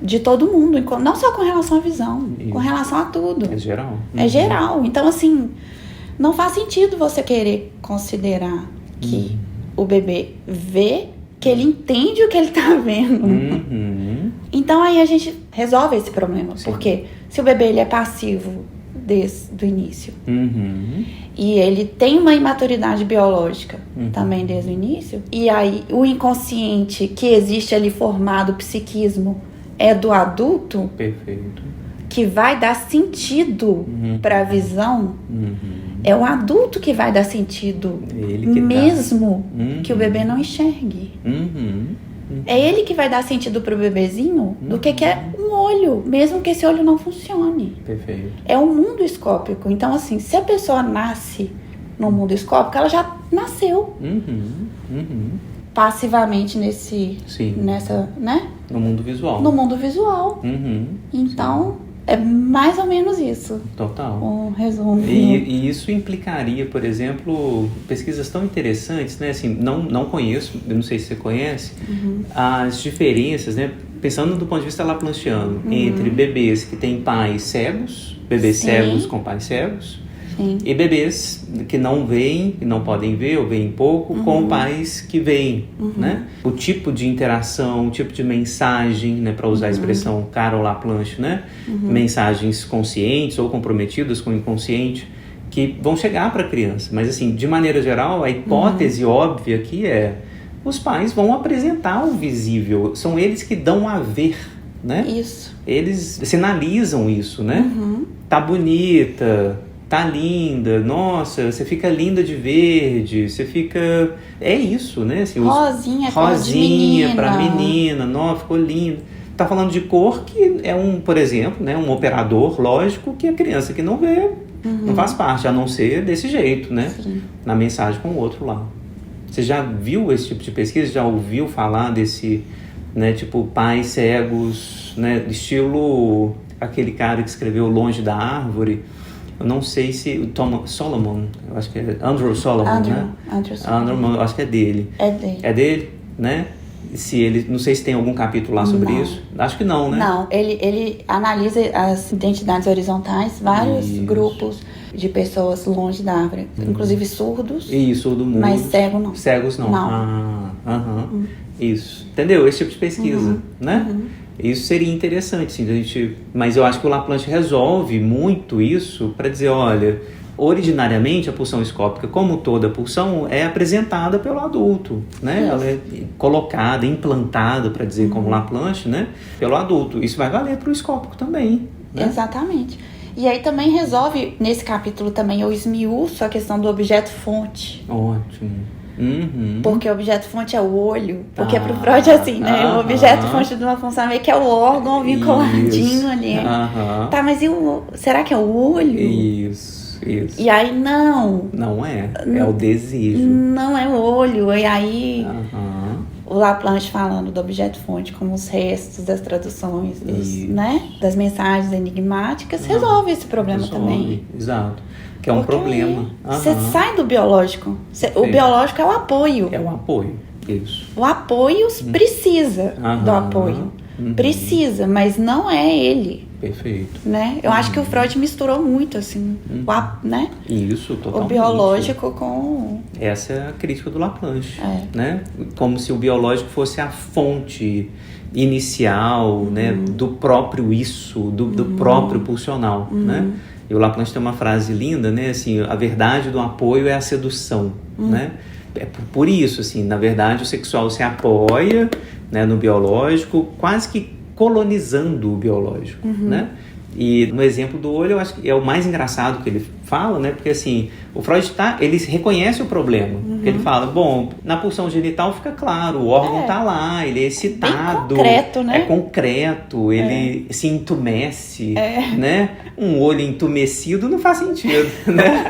[SPEAKER 2] De todo mundo, não só com relação à visão, com relação a tudo.
[SPEAKER 1] É geral.
[SPEAKER 2] É geral. Então, assim, não faz sentido você querer considerar que o bebê vê, que ele entende o que ele tá vendo. Então aí a gente resolve esse problema. Porque se o bebê ele é passivo desde o início e ele tem uma imaturidade biológica também desde o início, e aí o inconsciente que existe ali formado, o psiquismo, é do adulto,
[SPEAKER 1] perfeito,
[SPEAKER 2] que vai dar sentido para a visão. É o adulto que vai dar sentido, mesmo que o bebê não enxergue. É ele que vai dar sentido pro bebezinho do que é um olho, mesmo que esse olho não funcione.
[SPEAKER 1] Perfeito.
[SPEAKER 2] É um mundo escópico. Então, assim, se a pessoa nasce no mundo escópico, ela já nasceu passivamente nessa, né?
[SPEAKER 1] No mundo visual.
[SPEAKER 2] No mundo visual. Então, é mais ou menos isso.
[SPEAKER 1] Total.
[SPEAKER 2] Um resumo.
[SPEAKER 1] E isso implicaria, por exemplo, pesquisas tão interessantes, né? Assim, não conheço, eu não sei se você conhece, as diferenças, né? Pensando do ponto de vista laplanchiano, entre bebês que têm pais cegos, bebês cegos com pais cegos, e bebês que não veem, que não podem ver ou veem pouco, com pais que veem, né? O tipo de interação, o tipo de mensagem, né? Para usar a expressão Carol Laplanche, né? Mensagens conscientes ou comprometidas com o inconsciente que vão chegar para a criança. Mas assim, de maneira geral, a hipótese óbvia aqui é: os pais vão apresentar o visível, são eles que dão a ver, né?
[SPEAKER 2] Isso.
[SPEAKER 1] Eles sinalizam isso, né? Tá bonita, tá linda, nossa, você fica linda de verde, você fica... É isso, né? Assim, rosinha pra menina, nossa, ficou linda. Tá falando de cor que é por exemplo, né, um operador lógico que a criança que não vê não faz parte, a não ser desse jeito, né? Na mensagem com o outro lá. Você já viu esse tipo de pesquisa? Já ouviu falar desse, né, tipo, pais cegos, né, estilo aquele cara que escreveu Longe da Árvore? Eu não sei se o Solomon, eu acho que é Andrew Solomon, né?
[SPEAKER 2] Andrew Solomon.
[SPEAKER 1] Eu acho que é dele.
[SPEAKER 2] É dele,
[SPEAKER 1] né? Não sei se tem algum capítulo lá sobre isso. Acho que não, né?
[SPEAKER 2] Não, ele analisa as identidades horizontais, vários grupos de pessoas longe da árvore, inclusive surdos.
[SPEAKER 1] Surdo mudo.
[SPEAKER 2] Mas cego não.
[SPEAKER 1] Cegos não.
[SPEAKER 2] Não.
[SPEAKER 1] Isso. Entendeu? Esse tipo de pesquisa, né? Isso seria interessante, sim, a gente... Mas eu acho que o Laplanche resolve muito isso para dizer, olha, originariamente a pulsão escópica, como toda pulsão, é apresentada pelo adulto, né? Ela é colocada, implantada, para dizer como Laplanche, né? Pelo adulto. Isso vai valer para o escópico também, né?
[SPEAKER 2] Exatamente. E aí também resolve, nesse capítulo também, eu esmiuço a questão do objeto-fonte.
[SPEAKER 1] Ótimo.
[SPEAKER 2] Porque o objeto-fonte é o olho. Porque pro Freud é assim, né? O objeto-fonte de uma função é que é o órgão vinculadinho ali. Tá, mas será que é o olho?
[SPEAKER 1] Isso.
[SPEAKER 2] E aí, não.
[SPEAKER 1] Não é. É o desejo.
[SPEAKER 2] Não é o olho. E aí, o Laplanche falando do objeto-fonte como os restos das traduções, né? Das mensagens enigmáticas, resolve esse problema também.
[SPEAKER 1] Exato. Que é um problema.
[SPEAKER 2] Você sai do biológico. O biológico é o apoio.
[SPEAKER 1] É o apoio, isso.
[SPEAKER 2] O apoio precisa do apoio. Precisa, mas não é ele.
[SPEAKER 1] Perfeito.
[SPEAKER 2] Né? Eu acho que o Freud misturou muito, assim, né?
[SPEAKER 1] Isso, totalmente.
[SPEAKER 2] O biológico com...
[SPEAKER 1] Essa é a crítica do Laplanche, né? Como se o biológico fosse a fonte inicial, né? Do próprio isso, do próprio pulsional, né? E o Laplanche tem uma frase linda, né? Assim, a verdade do apoio é a sedução, né? É por isso, assim, na verdade, o sexual se apoia, né, no biológico, quase que colonizando o biológico, né? E no exemplo do olho, eu acho que é o mais engraçado que ele fala, né? Porque assim, o Freud ele reconhece o problema. Porque ele fala, bom, na pulsão genital fica claro, o órgão tá lá, ele é excitado.
[SPEAKER 2] Bem concreto, né?
[SPEAKER 1] É concreto, ele se entumece, né? Um olho entumecido não faz sentido, né?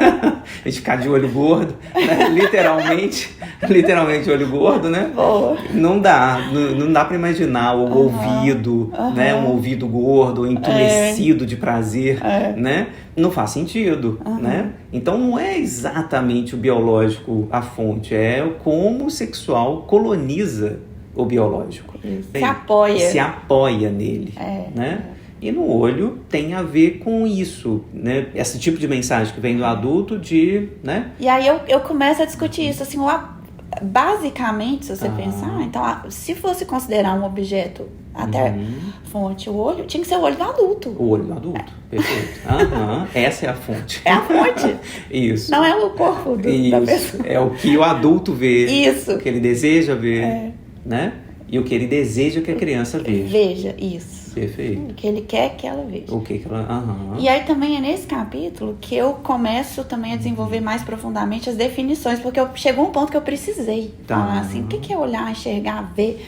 [SPEAKER 1] A gente ficar de olho gordo, né? Literalmente olho gordo, né?
[SPEAKER 2] Boa.
[SPEAKER 1] Não dá pra imaginar o ouvido, né? Um ouvido gordo, entumecido de prazer, né? Não faz sentido, né? Então não é exatamente o biológico a fonte, é como o sexual coloniza o biológico. Se apoia nele, né? E no olho tem a ver com isso, né? Esse tipo de mensagem que vem do adulto né?
[SPEAKER 2] E aí eu começo a discutir isso, assim, basicamente, se você pensar, então, se fosse considerar um objeto até fonte, o olho, tinha que ser o olho do adulto.
[SPEAKER 1] O olho do adulto, perfeito. Essa é a fonte.
[SPEAKER 2] É a fonte.
[SPEAKER 1] Isso.
[SPEAKER 2] Não é o corpo da pessoa.
[SPEAKER 1] É o que o adulto vê.
[SPEAKER 2] Isso.
[SPEAKER 1] O que ele deseja ver, né? E o que ele deseja que a criança veja.
[SPEAKER 2] Veja, isso.
[SPEAKER 1] Perfeito.
[SPEAKER 2] O que ele quer que ela veja.
[SPEAKER 1] O que ela...
[SPEAKER 2] E aí também é nesse capítulo que eu começo também a desenvolver mais profundamente as definições, porque chegou um ponto que eu precisei falar assim, o que é olhar, enxergar, ver?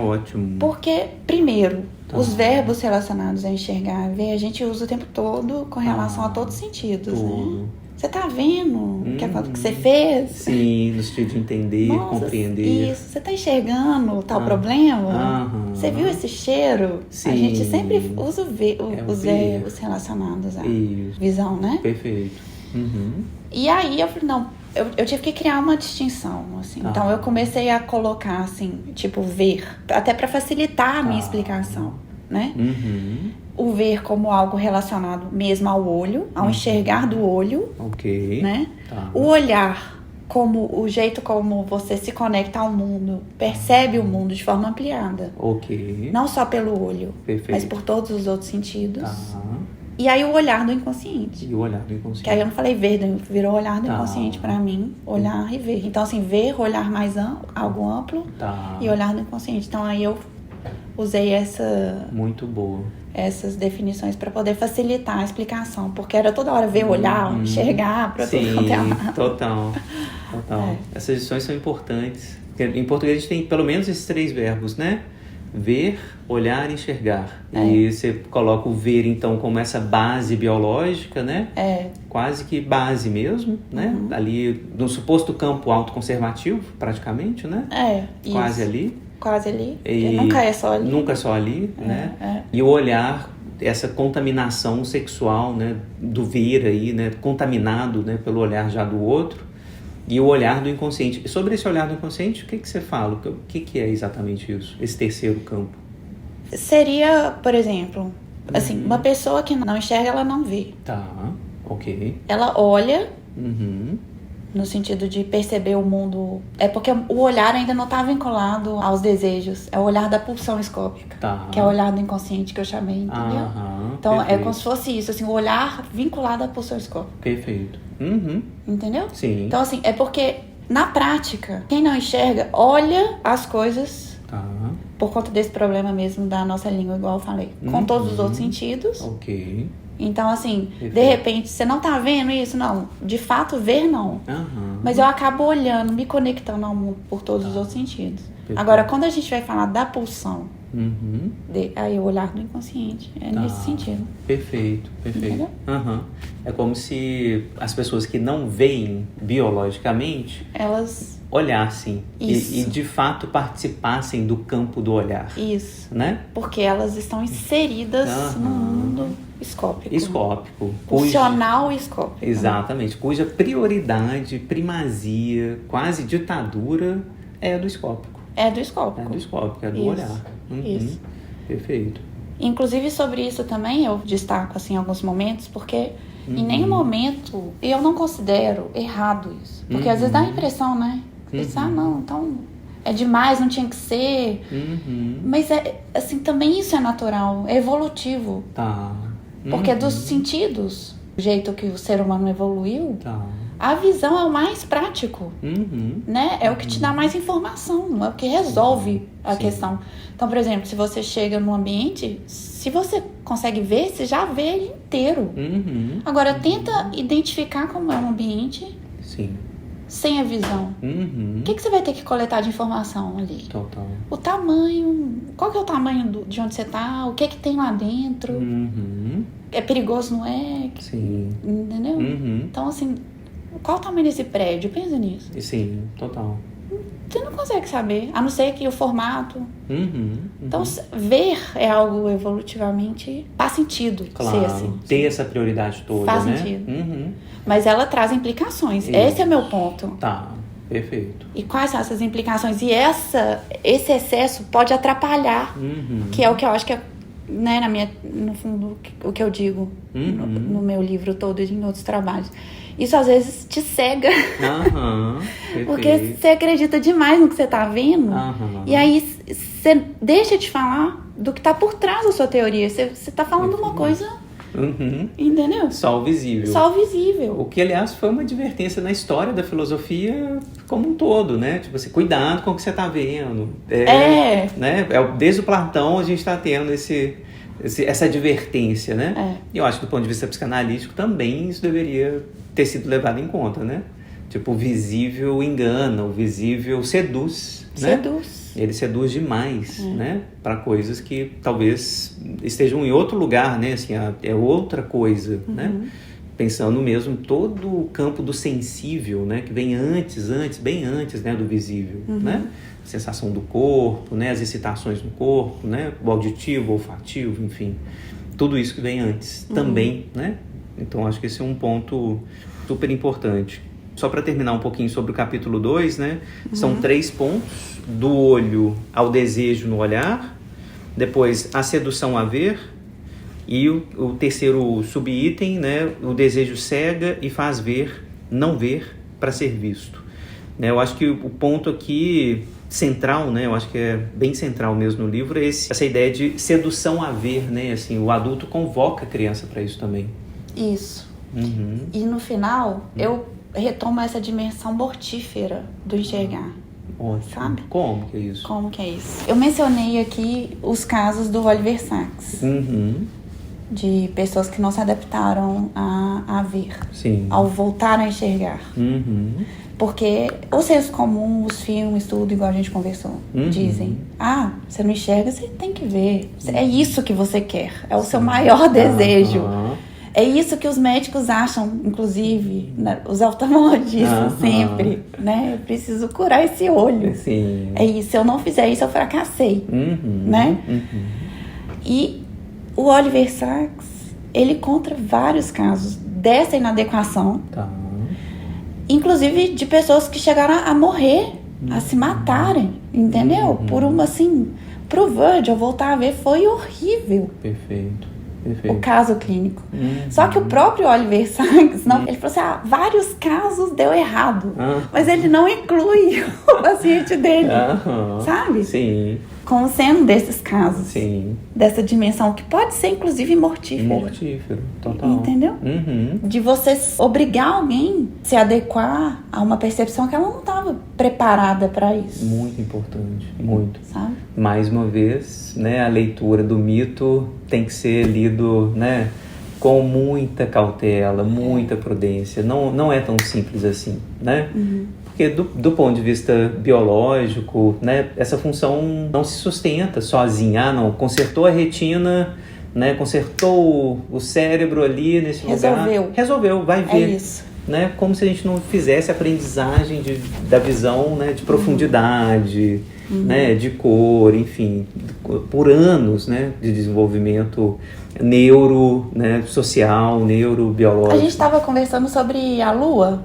[SPEAKER 1] Ótimo.
[SPEAKER 2] Porque, primeiro, os verbos relacionados a enxergar, ver, a gente usa o tempo todo com relação a todos os sentidos, né? Você tá vendo o que você fez?
[SPEAKER 1] Sim, no sentido de entender, compreender.
[SPEAKER 2] Isso, você tá enxergando tal problema? Você viu esse cheiro?
[SPEAKER 1] Sim.
[SPEAKER 2] A gente sempre usa os verbos relacionados à visão, né?
[SPEAKER 1] Perfeito.
[SPEAKER 2] E aí eu falei, não, eu tive que criar uma distinção, assim. Então eu comecei a colocar, assim, tipo, ver, até para facilitar a minha explicação, né? O ver como algo relacionado mesmo ao olho, ao enxergar do olho, né? O olhar como o jeito como você se conecta ao mundo, percebe o mundo de forma ampliada. Não só pelo olho, mas por todos os outros sentidos. E aí o olhar do inconsciente. Que aí eu não falei ver, virou olhar do inconsciente pra mim, olhar e ver. Então assim, ver, olhar mais algo amplo e olhar do inconsciente. Então aí eu usei
[SPEAKER 1] muito boa.
[SPEAKER 2] Essas definições para poder facilitar a explicação, porque era toda hora ver, olhar, enxergar para tudo quanto é lado.
[SPEAKER 1] Total. Essas lições são importantes. Em português a gente tem pelo menos esses 3 verbos, né? Ver, olhar e enxergar. E você coloca o ver, então, como essa base biológica, né? Quase que base mesmo, né? Ali, no suposto campo autoconservativo, praticamente, né? Quase ali.
[SPEAKER 2] Quase ali, porque nunca é só ali.
[SPEAKER 1] Nunca é só ali, né? E o olhar, essa contaminação sexual, né? Do ver aí, né? Contaminado, né? Pelo olhar já do outro. E o olhar do inconsciente. E sobre esse olhar do inconsciente, o que você fala? O que é exatamente isso? Esse terceiro campo?
[SPEAKER 2] Seria, por exemplo, assim, uma pessoa que não enxerga, ela não vê.
[SPEAKER 1] Ok.
[SPEAKER 2] Ela olha no sentido de perceber o mundo. É porque o olhar ainda não está vinculado aos desejos. É o olhar da pulsão escópica, que é o olhar do inconsciente que eu chamei, entendeu? Então perfeito. É como se fosse isso, assim, o olhar vinculado à pulsão escópica.
[SPEAKER 1] Perfeito.
[SPEAKER 2] Entendeu?
[SPEAKER 1] Sim.
[SPEAKER 2] Então, assim, é porque na prática, quem não enxerga, olha as coisas por conta desse problema mesmo da nossa língua, igual eu falei, com todos os outros sentidos.
[SPEAKER 1] Ok.
[SPEAKER 2] Então, assim, de repente, você não tá vendo isso? Não. De fato, ver, não. Mas eu acabo olhando, me conectando ao mundo por todos os outros sentidos. Perfeito. Agora, quando a gente vai falar da pulsão, aí o olhar do inconsciente, é nesse sentido.
[SPEAKER 1] Perfeito. É como se as pessoas que não veem biologicamente...
[SPEAKER 2] elas...
[SPEAKER 1] olhassem e de fato participassem do campo do olhar.
[SPEAKER 2] Isso.
[SPEAKER 1] Né?
[SPEAKER 2] Porque elas estão inseridas no mundo escópico.
[SPEAKER 1] Escópico.
[SPEAKER 2] Funcional escópico.
[SPEAKER 1] Exatamente. Cuja prioridade, primazia, quase ditadura é do escópico.
[SPEAKER 2] É do escópico.
[SPEAKER 1] É do escópico, é do olhar.
[SPEAKER 2] Isso.
[SPEAKER 1] Perfeito.
[SPEAKER 2] Inclusive sobre isso também eu destaco assim, em alguns momentos, porque em nenhum momento eu não considero errado isso. Porque às vezes dá a impressão, né? Você não, então é demais, não tinha que ser. Mas é assim, também isso é natural, é evolutivo. Porque dos sentidos, o jeito que o ser humano evoluiu, a visão é o mais prático, né? É o que te dá mais informação, é o que resolve a questão. Então, por exemplo, se você chega num ambiente, se você consegue ver, você já vê ele inteiro. Agora, tenta identificar como é um ambiente sem a visão. O que você vai ter que coletar de informação ali?
[SPEAKER 1] Total.
[SPEAKER 2] O tamanho, qual que é o tamanho de onde você tá, o que tem lá dentro, é perigoso, não é?
[SPEAKER 1] Sim.
[SPEAKER 2] Entendeu? Então, assim, qual o tamanho desse prédio? Pensa nisso.
[SPEAKER 1] Sim, total.
[SPEAKER 2] Você não consegue saber, a não ser que o formato. Então, ver é algo evolutivamente... faz sentido ser assim.
[SPEAKER 1] Ter essa prioridade toda,
[SPEAKER 2] faz sentido. Mas ela traz implicações. Esse é meu ponto.
[SPEAKER 1] Perfeito.
[SPEAKER 2] E quais são essas implicações? E esse excesso pode atrapalhar, que é o que eu acho que é, né, no fundo, o que eu digo no meu livro todo e em outros trabalhos. Isso às vezes te cega. Porque você acredita demais no que você está vendo. E aí você deixa de falar do que está por trás da sua teoria. Você está falando uma coisa... Entendeu?
[SPEAKER 1] Só o visível.
[SPEAKER 2] Só o visível.
[SPEAKER 1] O que, aliás, foi uma advertência na história da filosofia como um todo, né? Tipo assim, cuidado com o que você está vendo. Né? Desde o Platão a gente está tendo essa advertência, né? E eu acho que do ponto de vista psicanalítico também isso deveria ter sido levado em conta, né? Tipo, o visível engana, o visível seduz, né? Ele seduz demais, né? Para coisas que talvez estejam em outro lugar, né? Assim, é outra coisa, né? Pensando mesmo todo o campo do sensível, né? Que vem bem antes, né? Do visível, né? A sensação do corpo, né? As excitações no corpo, né? O auditivo, o olfativo, enfim. Tudo isso que vem antes também, né? Então, acho que esse é um ponto super importante. Só para terminar um pouquinho sobre o capítulo 2, né? São 3 pontos. Do olho ao desejo no olhar. Depois, a sedução a ver. E o terceiro subitem, né? O desejo cega e faz ver, não ver, para ser visto. Né? Eu acho que o ponto aqui central, né? Eu acho que é bem central mesmo no livro, é essa ideia de sedução a ver, né? Assim, o adulto convoca a criança para isso também.
[SPEAKER 2] Isso. E no final, eu retomo essa dimensão mortífera do enxergar.
[SPEAKER 1] Ótimo.
[SPEAKER 2] Sabe?
[SPEAKER 1] Como que é isso?
[SPEAKER 2] Como que é isso? Eu mencionei aqui os casos do Oliver Sacks. De pessoas que não se adaptaram a ver.
[SPEAKER 1] Sim.
[SPEAKER 2] Ao voltar a enxergar. Porque o senso comum, os filmes, tudo, igual a gente conversou, dizem: você não enxerga, você tem que ver. É isso que você quer. É o seu maior desejo. É isso que os médicos acham, inclusive, né? Os oftalmologistas sempre, né? Eu preciso curar esse olho.
[SPEAKER 1] Sim.
[SPEAKER 2] É isso, se eu não fizer isso, eu fracassei, né? E o Oliver Sacks, ele conta vários casos dessa inadequação, inclusive de pessoas que chegaram a morrer, a se matarem, entendeu? Por uma, assim, pro Virgil voltar a ver foi horrível.
[SPEAKER 1] Perfeito.
[SPEAKER 2] o caso clínico. Só que o próprio Oliver Sacks, ele falou assim, vários casos deu errado, mas ele não inclui o paciente dele, sabe?
[SPEAKER 1] Sim.
[SPEAKER 2] Como sendo desses casos,
[SPEAKER 1] Sim.
[SPEAKER 2] dessa dimensão, que pode ser inclusive mortífero.
[SPEAKER 1] Mortífero, total.
[SPEAKER 2] Entendeu? De você obrigar alguém a se adequar a uma percepção que ela não estava preparada para isso.
[SPEAKER 1] Muito importante, muito.
[SPEAKER 2] Sabe?
[SPEAKER 1] Mais uma vez, né, a leitura do mito tem que ser lido, né, com muita cautela, muita prudência. Não é tão simples assim, né? Porque do ponto de vista biológico, né, essa função não se sustenta sozinha. Não, consertou a retina, né, consertou o cérebro ali nesse lugar. Resolveu, vai ver.
[SPEAKER 2] É isso.
[SPEAKER 1] Né, como se a gente não fizesse aprendizagem da visão, né, de profundidade, né, de cor, enfim, por anos, né, de desenvolvimento né, social, neurobiológico.
[SPEAKER 2] A gente estava conversando sobre a Lua.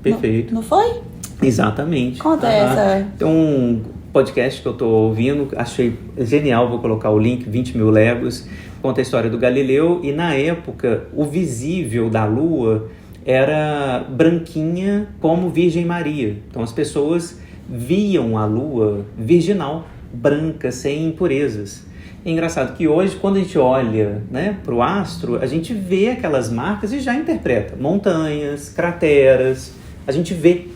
[SPEAKER 1] Perfeito.
[SPEAKER 2] Não foi?
[SPEAKER 1] Exatamente.
[SPEAKER 2] Conta essa.
[SPEAKER 1] Tem um podcast que eu tô ouvindo, achei genial, vou colocar o link, 20 mil léguas, conta a história do Galileu, e na época o visível da Lua era branquinha como Virgem Maria. Então as pessoas viam a Lua virginal, branca, sem impurezas. É engraçado que hoje, quando a gente olha, né, para o astro, a gente vê aquelas marcas e já interpreta. Montanhas, crateras, a gente vê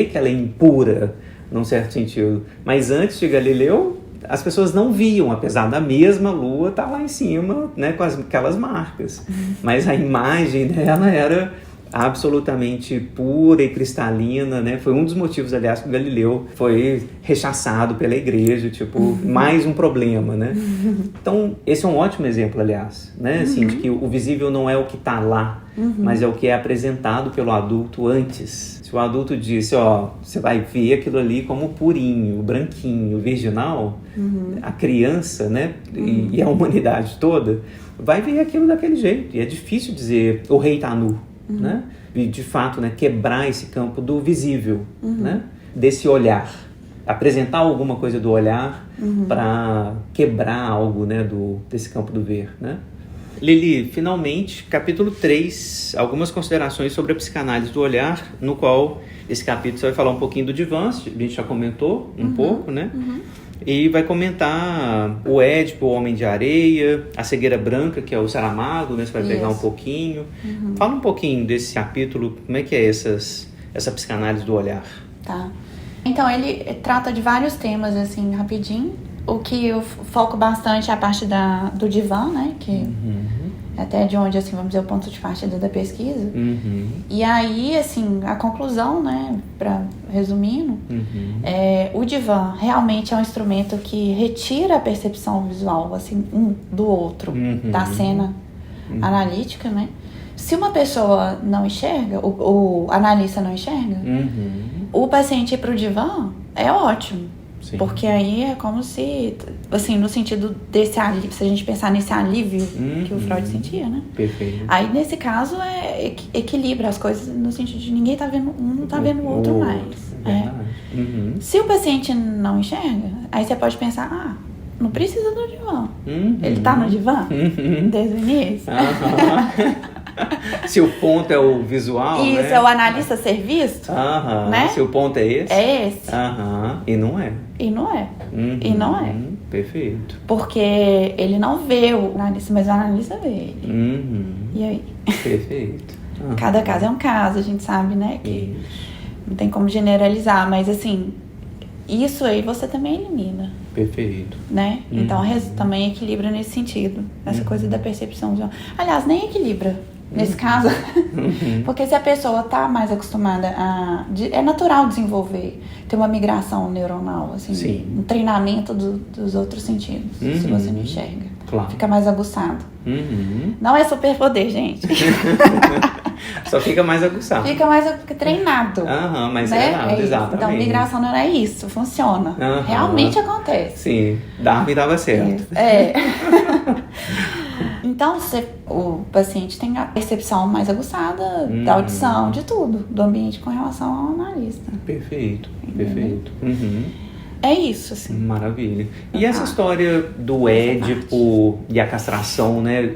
[SPEAKER 1] que ela é impura, num certo sentido. Mas antes de Galileu, as pessoas não viam, apesar da mesma Lua estar lá em cima, né, com aquelas marcas. Mas a imagem dela era absolutamente pura e cristalina, né? Foi um dos motivos, aliás, que o Galileu foi rechaçado pela igreja, mais um problema, né? Então, esse é um ótimo exemplo, aliás, né? Assim, de que o visível não é o que está lá, mas é o que é apresentado pelo adulto antes. Se o adulto disse, você vai ver aquilo ali como purinho, branquinho, virginal, a criança, né? E a humanidade toda vai ver aquilo daquele jeito. E é difícil dizer, o rei está nu. Né? E de fato, né, quebrar esse campo do visível, né? Desse olhar, apresentar alguma coisa do olhar para quebrar algo, né, desse campo do ver, né? Lili, finalmente, capítulo 3, algumas considerações sobre a psicanálise do olhar, no qual esse capítulo você vai falar um pouquinho do divã, a gente já comentou um pouco, né? E vai comentar o Édipo, o Homem de Areia, a Cegueira Branca, que é o Saramago, né? Você vai pegar um pouquinho. Fala um pouquinho desse capítulo, como é que é essa psicanálise do olhar?
[SPEAKER 2] Tá. Então, ele trata de vários temas, assim, rapidinho. O que eu foco bastante é a parte do divã, né? Que até de onde, assim, vamos dizer, o ponto de partida da pesquisa. E aí, assim, a conclusão, né, resumindo, o divã realmente é um instrumento que retira a percepção visual, assim, um do outro, da cena analítica, né? Se uma pessoa não enxerga, o analista não enxerga, o paciente ir pro divã é ótimo. Sim. Porque aí é como se, assim, no sentido desse alívio, se a gente pensar nesse alívio que o Freud sentia, né?
[SPEAKER 1] Perfeito.
[SPEAKER 2] Aí, nesse caso, equilibra as coisas no sentido de ninguém tá vendo, um não tá vendo o outro mais. Se o paciente não enxerga, aí você pode pensar, não precisa do divã. Ele tá no divã desde o início.
[SPEAKER 1] Se o ponto é o visual,
[SPEAKER 2] isso,
[SPEAKER 1] né?
[SPEAKER 2] É o analista ser visto, né?
[SPEAKER 1] Se o ponto é esse.
[SPEAKER 2] É esse.
[SPEAKER 1] E não é.
[SPEAKER 2] E não é. E não é.
[SPEAKER 1] Perfeito.
[SPEAKER 2] Porque ele não vê o analista, mas o analista vê ele. E aí?
[SPEAKER 1] Perfeito.
[SPEAKER 2] Cada caso é um caso, a gente sabe, né? Que não tem como generalizar, mas assim, isso aí você também elimina.
[SPEAKER 1] Perfeito.
[SPEAKER 2] Né? Então também equilibra nesse sentido. Essa coisa da percepção visual. Aliás, nem equilibra. Nesse caso, porque se a pessoa está mais acostumada é natural desenvolver, ter uma migração neuronal, assim, um treinamento dos outros sentidos, se você não enxerga.
[SPEAKER 1] Claro.
[SPEAKER 2] Fica mais aguçado. Não é superpoder, gente.
[SPEAKER 1] Só fica mais aguçado.
[SPEAKER 2] Fica mais treinado.
[SPEAKER 1] Mas
[SPEAKER 2] né?
[SPEAKER 1] treinado, exatamente.
[SPEAKER 2] Então, migração não é isso, funciona. Realmente acontece.
[SPEAKER 1] Sim, Darwin dava certo.
[SPEAKER 2] Então, o paciente tem a percepção mais aguçada da audição, de tudo, do ambiente com relação ao analista.
[SPEAKER 1] Perfeito.
[SPEAKER 2] É isso, assim.
[SPEAKER 1] Maravilha. E essa história do Édipo e a castração, né?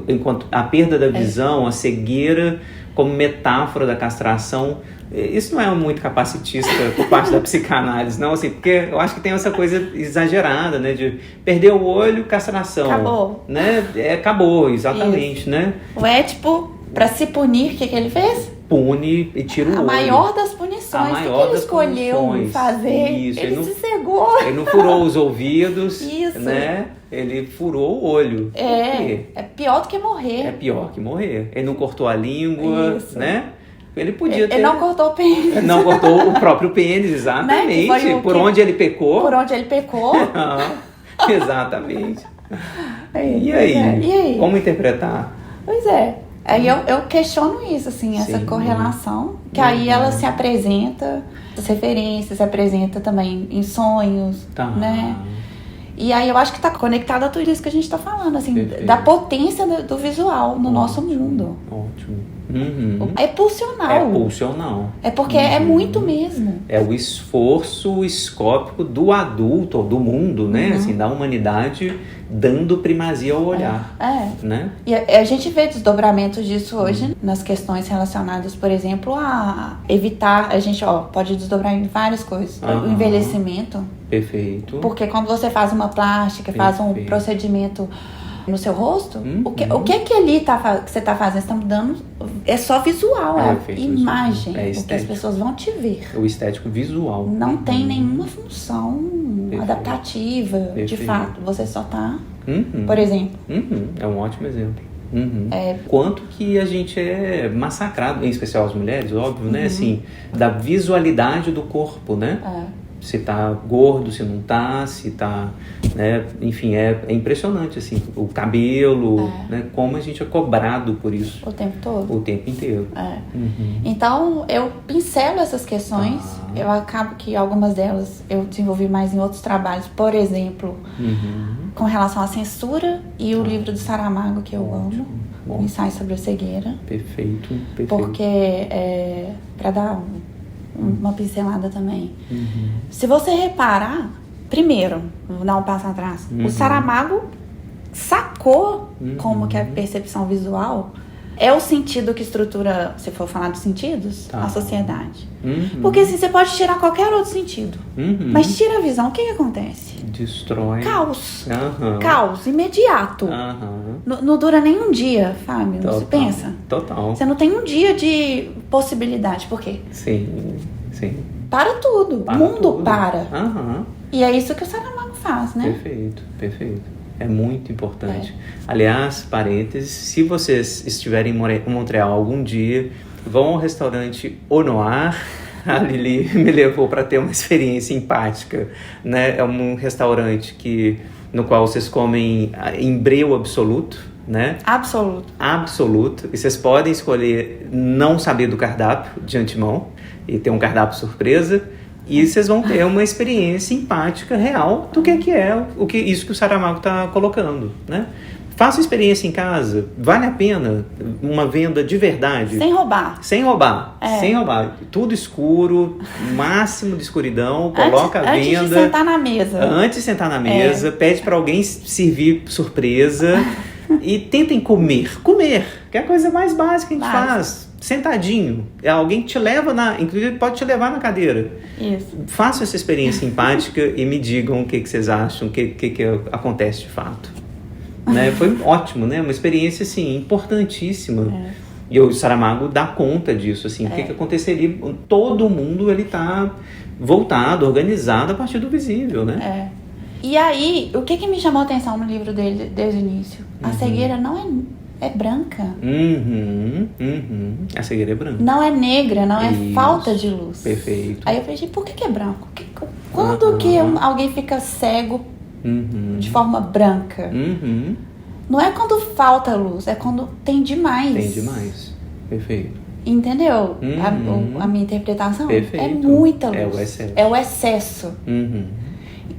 [SPEAKER 1] Enquanto a perda da visão, a cegueira como metáfora da castração, isso não é muito capacitista por parte da psicanálise, não, assim, porque eu acho que tem essa coisa exagerada, né? De perder o olho, castração.
[SPEAKER 2] Acabou.
[SPEAKER 1] Né? Acabou, exatamente,
[SPEAKER 2] isso.
[SPEAKER 1] Né?
[SPEAKER 2] O Édipo, para se punir, o que ele fez?
[SPEAKER 1] Pune e tira o olho.
[SPEAKER 2] A maior das punições. O que ele escolheu fazer?
[SPEAKER 1] Isso.
[SPEAKER 2] Ele se cegou.
[SPEAKER 1] Ele não furou os ouvidos,
[SPEAKER 2] Isso.
[SPEAKER 1] Né? Ele furou o olho.
[SPEAKER 2] É pior do que morrer.
[SPEAKER 1] É pior que morrer. Ele não cortou a língua,
[SPEAKER 2] Isso.
[SPEAKER 1] Né? Ele podia ter...
[SPEAKER 2] Ele não cortou o pênis.
[SPEAKER 1] Não cortou o próprio pênis, exatamente.
[SPEAKER 2] Né?
[SPEAKER 1] Por onde ele pecou.
[SPEAKER 2] Por onde ele pecou.
[SPEAKER 1] Exatamente. E
[SPEAKER 2] E
[SPEAKER 1] aí? Como interpretar?
[SPEAKER 2] Pois é. Aí eu questiono isso, assim, essa correlação. Que aí ela se apresenta, as referências, se apresenta também em sonhos, né? E aí eu acho que tá conectado a tudo isso que a gente tá falando, assim,
[SPEAKER 1] Perfeito.
[SPEAKER 2] da potência do visual no nosso mundo.
[SPEAKER 1] Ótimo.
[SPEAKER 2] É pulsional.
[SPEAKER 1] É pulsional.
[SPEAKER 2] É porque é muito mesmo.
[SPEAKER 1] É o esforço escópico do adulto, ou do mundo, né? Assim, da humanidade, dando primazia ao olhar. Né?
[SPEAKER 2] E a gente vê desdobramentos disso hoje nas questões relacionadas, por exemplo, a evitar. A gente pode desdobrar em várias coisas. O envelhecimento.
[SPEAKER 1] Perfeito.
[SPEAKER 2] Porque quando você faz uma plástica, faz um procedimento no seu rosto, o que ali que você tá fazendo? Você tá mudando, é só visual, imagem, o que as pessoas vão te ver.
[SPEAKER 1] O estético visual.
[SPEAKER 2] Não tem nenhuma função adaptativa, de fato. Você só tá, por exemplo.
[SPEAKER 1] É um ótimo exemplo. Quanto que a gente é massacrado, em especial as mulheres, óbvio, né? Assim, da visualidade do corpo, né? Se tá gordo, se não tá, se tá, né? Enfim, é impressionante, assim, o cabelo, né? Como a gente é cobrado por isso.
[SPEAKER 2] O tempo todo.
[SPEAKER 1] O tempo inteiro.
[SPEAKER 2] Então, eu pincelo essas questões, eu acabo que algumas delas eu desenvolvi mais em outros trabalhos, por exemplo, com relação à censura e o livro do Saramago, que eu amo, o Ensaio sobre a Cegueira.
[SPEAKER 1] Perfeito.
[SPEAKER 2] Porque, para dar uma pincelada também. Se você reparar, primeiro, vou dar um passo atrás, o Saramago sacou como que a percepção visual é o sentido que estrutura, se for falar dos sentidos, a sociedade. Porque assim, você pode tirar qualquer outro sentido, mas tira a visão, o que acontece?
[SPEAKER 1] Destrói.
[SPEAKER 2] Caos. Caos, imediato. Não dura nem um dia, Fábio, você pensa?
[SPEAKER 1] Total.
[SPEAKER 2] Você não tem um dia de possibilidade, por quê?
[SPEAKER 1] Sim.
[SPEAKER 2] Para tudo, o mundo para. E é isso que o Saramago faz, né?
[SPEAKER 1] Perfeito. É muito importante. Aliás, parênteses, se vocês estiverem em Montreal algum dia, vão ao restaurante Au Noir. A Lili me levou para ter uma experiência empática, né? É um restaurante no qual vocês comem em breu absoluto, né? Absoluto. E vocês podem escolher não saber do cardápio de antemão e ter um cardápio surpresa. E vocês vão ter uma experiência empática real do que é isso que o Saramago está colocando, né? Faça a experiência em casa, vale a pena uma venda de verdade.
[SPEAKER 2] Sem roubar.
[SPEAKER 1] Tudo escuro, máximo de escuridão, coloca a venda.
[SPEAKER 2] Antes de sentar na mesa.
[SPEAKER 1] Pede para alguém servir surpresa e tentem comer, que é a coisa mais básica que a gente faz. Sentadinho, alguém te leva inclusive pode te levar na cadeira.
[SPEAKER 2] Isso.
[SPEAKER 1] Façam essa experiência empática e me digam o que vocês acham, o que acontece de fato. Né? Foi ótimo, né? Uma experiência assim, importantíssima. E o Saramago dá conta disso, assim, o que aconteceria. Todo mundo ele tá voltado, organizado a partir do visível, né?
[SPEAKER 2] E aí, o que me chamou a atenção no livro dele desde o início? A cegueira não é branca.
[SPEAKER 1] A cegueira é branca.
[SPEAKER 2] Não é negra, não é falta de luz.
[SPEAKER 1] Perfeito.
[SPEAKER 2] Aí eu falei, por que é branco? Quando que alguém fica cego de forma branca? Não é quando falta luz, é quando tem demais.
[SPEAKER 1] Perfeito.
[SPEAKER 2] Entendeu? A minha interpretação?
[SPEAKER 1] Perfeito.
[SPEAKER 2] É muita luz.
[SPEAKER 1] É o excesso.
[SPEAKER 2] É o excesso.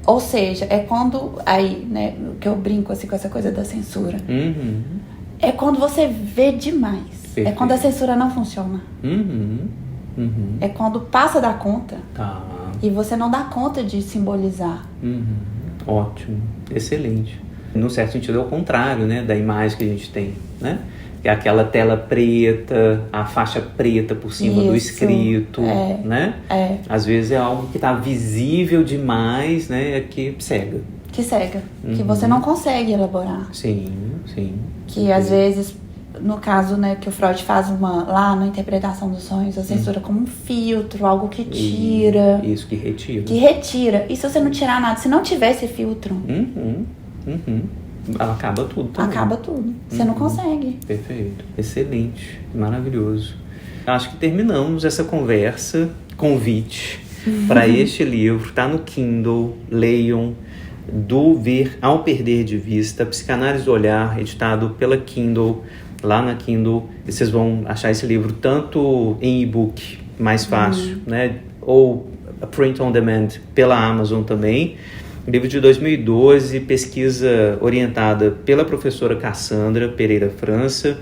[SPEAKER 2] Ou seja, é quando... Aí, né, que eu brinco assim com essa coisa da censura. É quando você vê demais.
[SPEAKER 1] Perfeito.
[SPEAKER 2] É quando a censura não funciona. É quando passa da conta. E você não dá conta de simbolizar.
[SPEAKER 1] Ótimo, excelente. Num certo sentido é o contrário, né, da imagem que a gente tem, né? É aquela tela preta, a faixa preta por cima do escrito, né? Às vezes é algo que está visível demais, né, que cega.
[SPEAKER 2] Que cega, que você não consegue elaborar.
[SPEAKER 1] Sim.
[SPEAKER 2] Que às vezes, no caso, né, que o Freud faz lá na interpretação dos sonhos, a censura como um filtro, algo que tira.
[SPEAKER 1] Isso, que retira.
[SPEAKER 2] Que retira. E se você não tirar nada, se não tiver esse filtro...
[SPEAKER 1] Acaba tudo também.
[SPEAKER 2] Acaba tudo. Você não consegue.
[SPEAKER 1] Perfeito. Excelente. Maravilhoso. Acho que terminamos essa conversa. Convite para este livro. Está no Kindle. Leiam. Do Ver ao Perder de Vista. Psicanálise do Olhar. Editado pela Kindle. Lá na Kindle. Vocês vão achar esse livro tanto em e-book, mais fácil, né? Ou print on demand pela Amazon também. Livro de 2012, pesquisa orientada pela professora Cassandra Pereira França,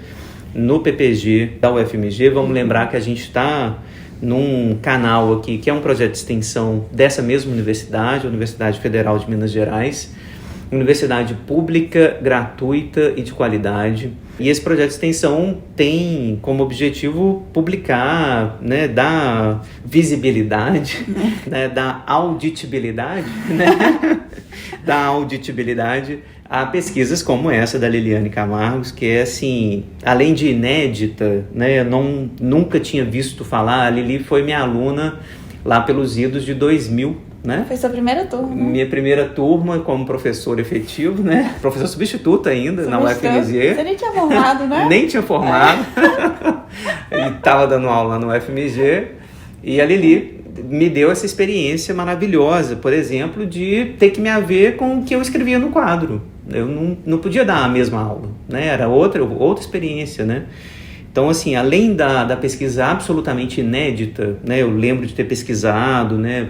[SPEAKER 1] no PPG da UFMG. Vamos lembrar que a gente está num canal aqui, que é um projeto de extensão dessa mesma universidade, a Universidade Federal de Minas Gerais, universidade pública, gratuita e de qualidade. E esse projeto de extensão tem como objetivo publicar, né, dar visibilidade, né, dar auditibilidade, né, dar auditibilidade a pesquisas como essa da Liliane Camargos, que é assim, além de inédita, né, eu nunca tinha visto falar. A Lili foi minha aluna lá pelos idos de 2000. Né?
[SPEAKER 2] Foi sua primeira turma.
[SPEAKER 1] Minha primeira turma como professor efetivo, né? Professor substituto ainda na UFMG.
[SPEAKER 2] Você nem tinha formado, né?
[SPEAKER 1] Nem tinha formado. E estava dando aula no UFMG. E a Lili me deu essa experiência maravilhosa, por exemplo, de ter que me haver com o que eu escrevia no quadro. Eu não podia dar a mesma aula, né? Era outra experiência, né? Então, assim, além da pesquisa absolutamente inédita, né? Eu lembro de ter pesquisado, né?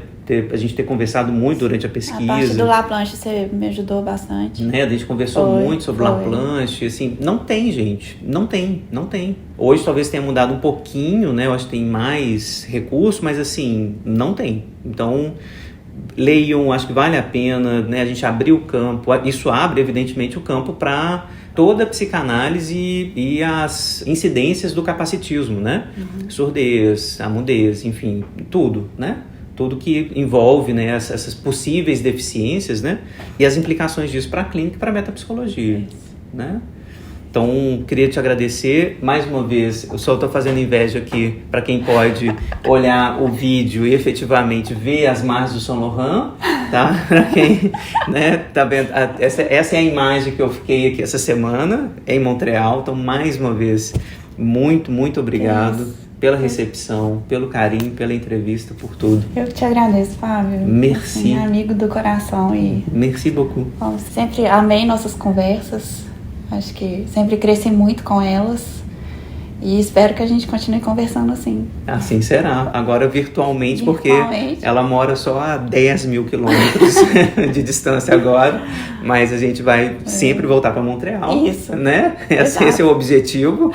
[SPEAKER 1] A gente ter conversado muito durante a pesquisa. A
[SPEAKER 2] parte do Laplanche você me ajudou bastante.
[SPEAKER 1] Né? A gente conversou muito sobre Laplanche. Assim, não tem, gente. Não tem. Hoje talvez tenha mudado um pouquinho, né? Eu acho que tem mais recursos, mas assim, não tem. Então, leiam, acho que vale a pena, né? A gente abrir o campo. Isso abre, evidentemente, o campo para toda a psicanálise e as incidências do capacitismo, né? Surdez, amudez, enfim, tudo, né? Tudo que envolve, né, essas possíveis deficiências, né, e as implicações disso para a clínica e para a metapsicologia, né? Então, queria te agradecer mais uma vez. Eu só estou fazendo inveja aqui para quem pode olhar o vídeo e efetivamente ver as margens do Saint Laurent, tá? Para quem, né, tá vendo, essa é a imagem que eu fiquei aqui essa semana em Montreal. Então, mais uma vez, muito obrigado pela recepção, pelo carinho, pela entrevista, por tudo.
[SPEAKER 2] Eu te agradeço, Fábio.
[SPEAKER 1] Merci.
[SPEAKER 2] Assim, amigo do coração. E
[SPEAKER 1] merci beaucoup.
[SPEAKER 2] Bom, sempre amei nossas conversas. Acho que sempre cresci muito com elas. E espero que a gente continue conversando assim.
[SPEAKER 1] Assim será. Agora virtualmente, porque ela mora só a 10 mil quilômetros de distância agora. Mas a gente vai sempre voltar para Montreal.
[SPEAKER 2] Isso.
[SPEAKER 1] Né? Esse é o objetivo.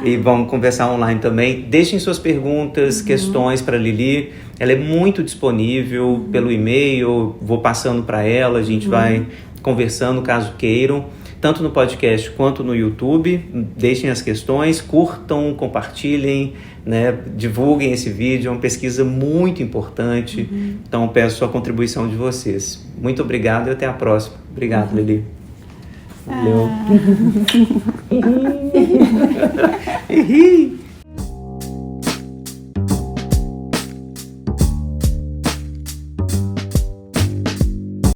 [SPEAKER 1] E vamos conversar online também. Deixem suas perguntas, questões para a Lili. Ela é muito disponível pelo e-mail. Vou passando para ela. A gente vai conversando caso queiram. Tanto no podcast quanto no YouTube. Deixem as questões, curtam, compartilhem, né? Divulguem esse vídeo, é uma pesquisa muito importante. Então peço sua contribuição de vocês. Muito obrigado e até a próxima. Obrigado, Lili. Valeu.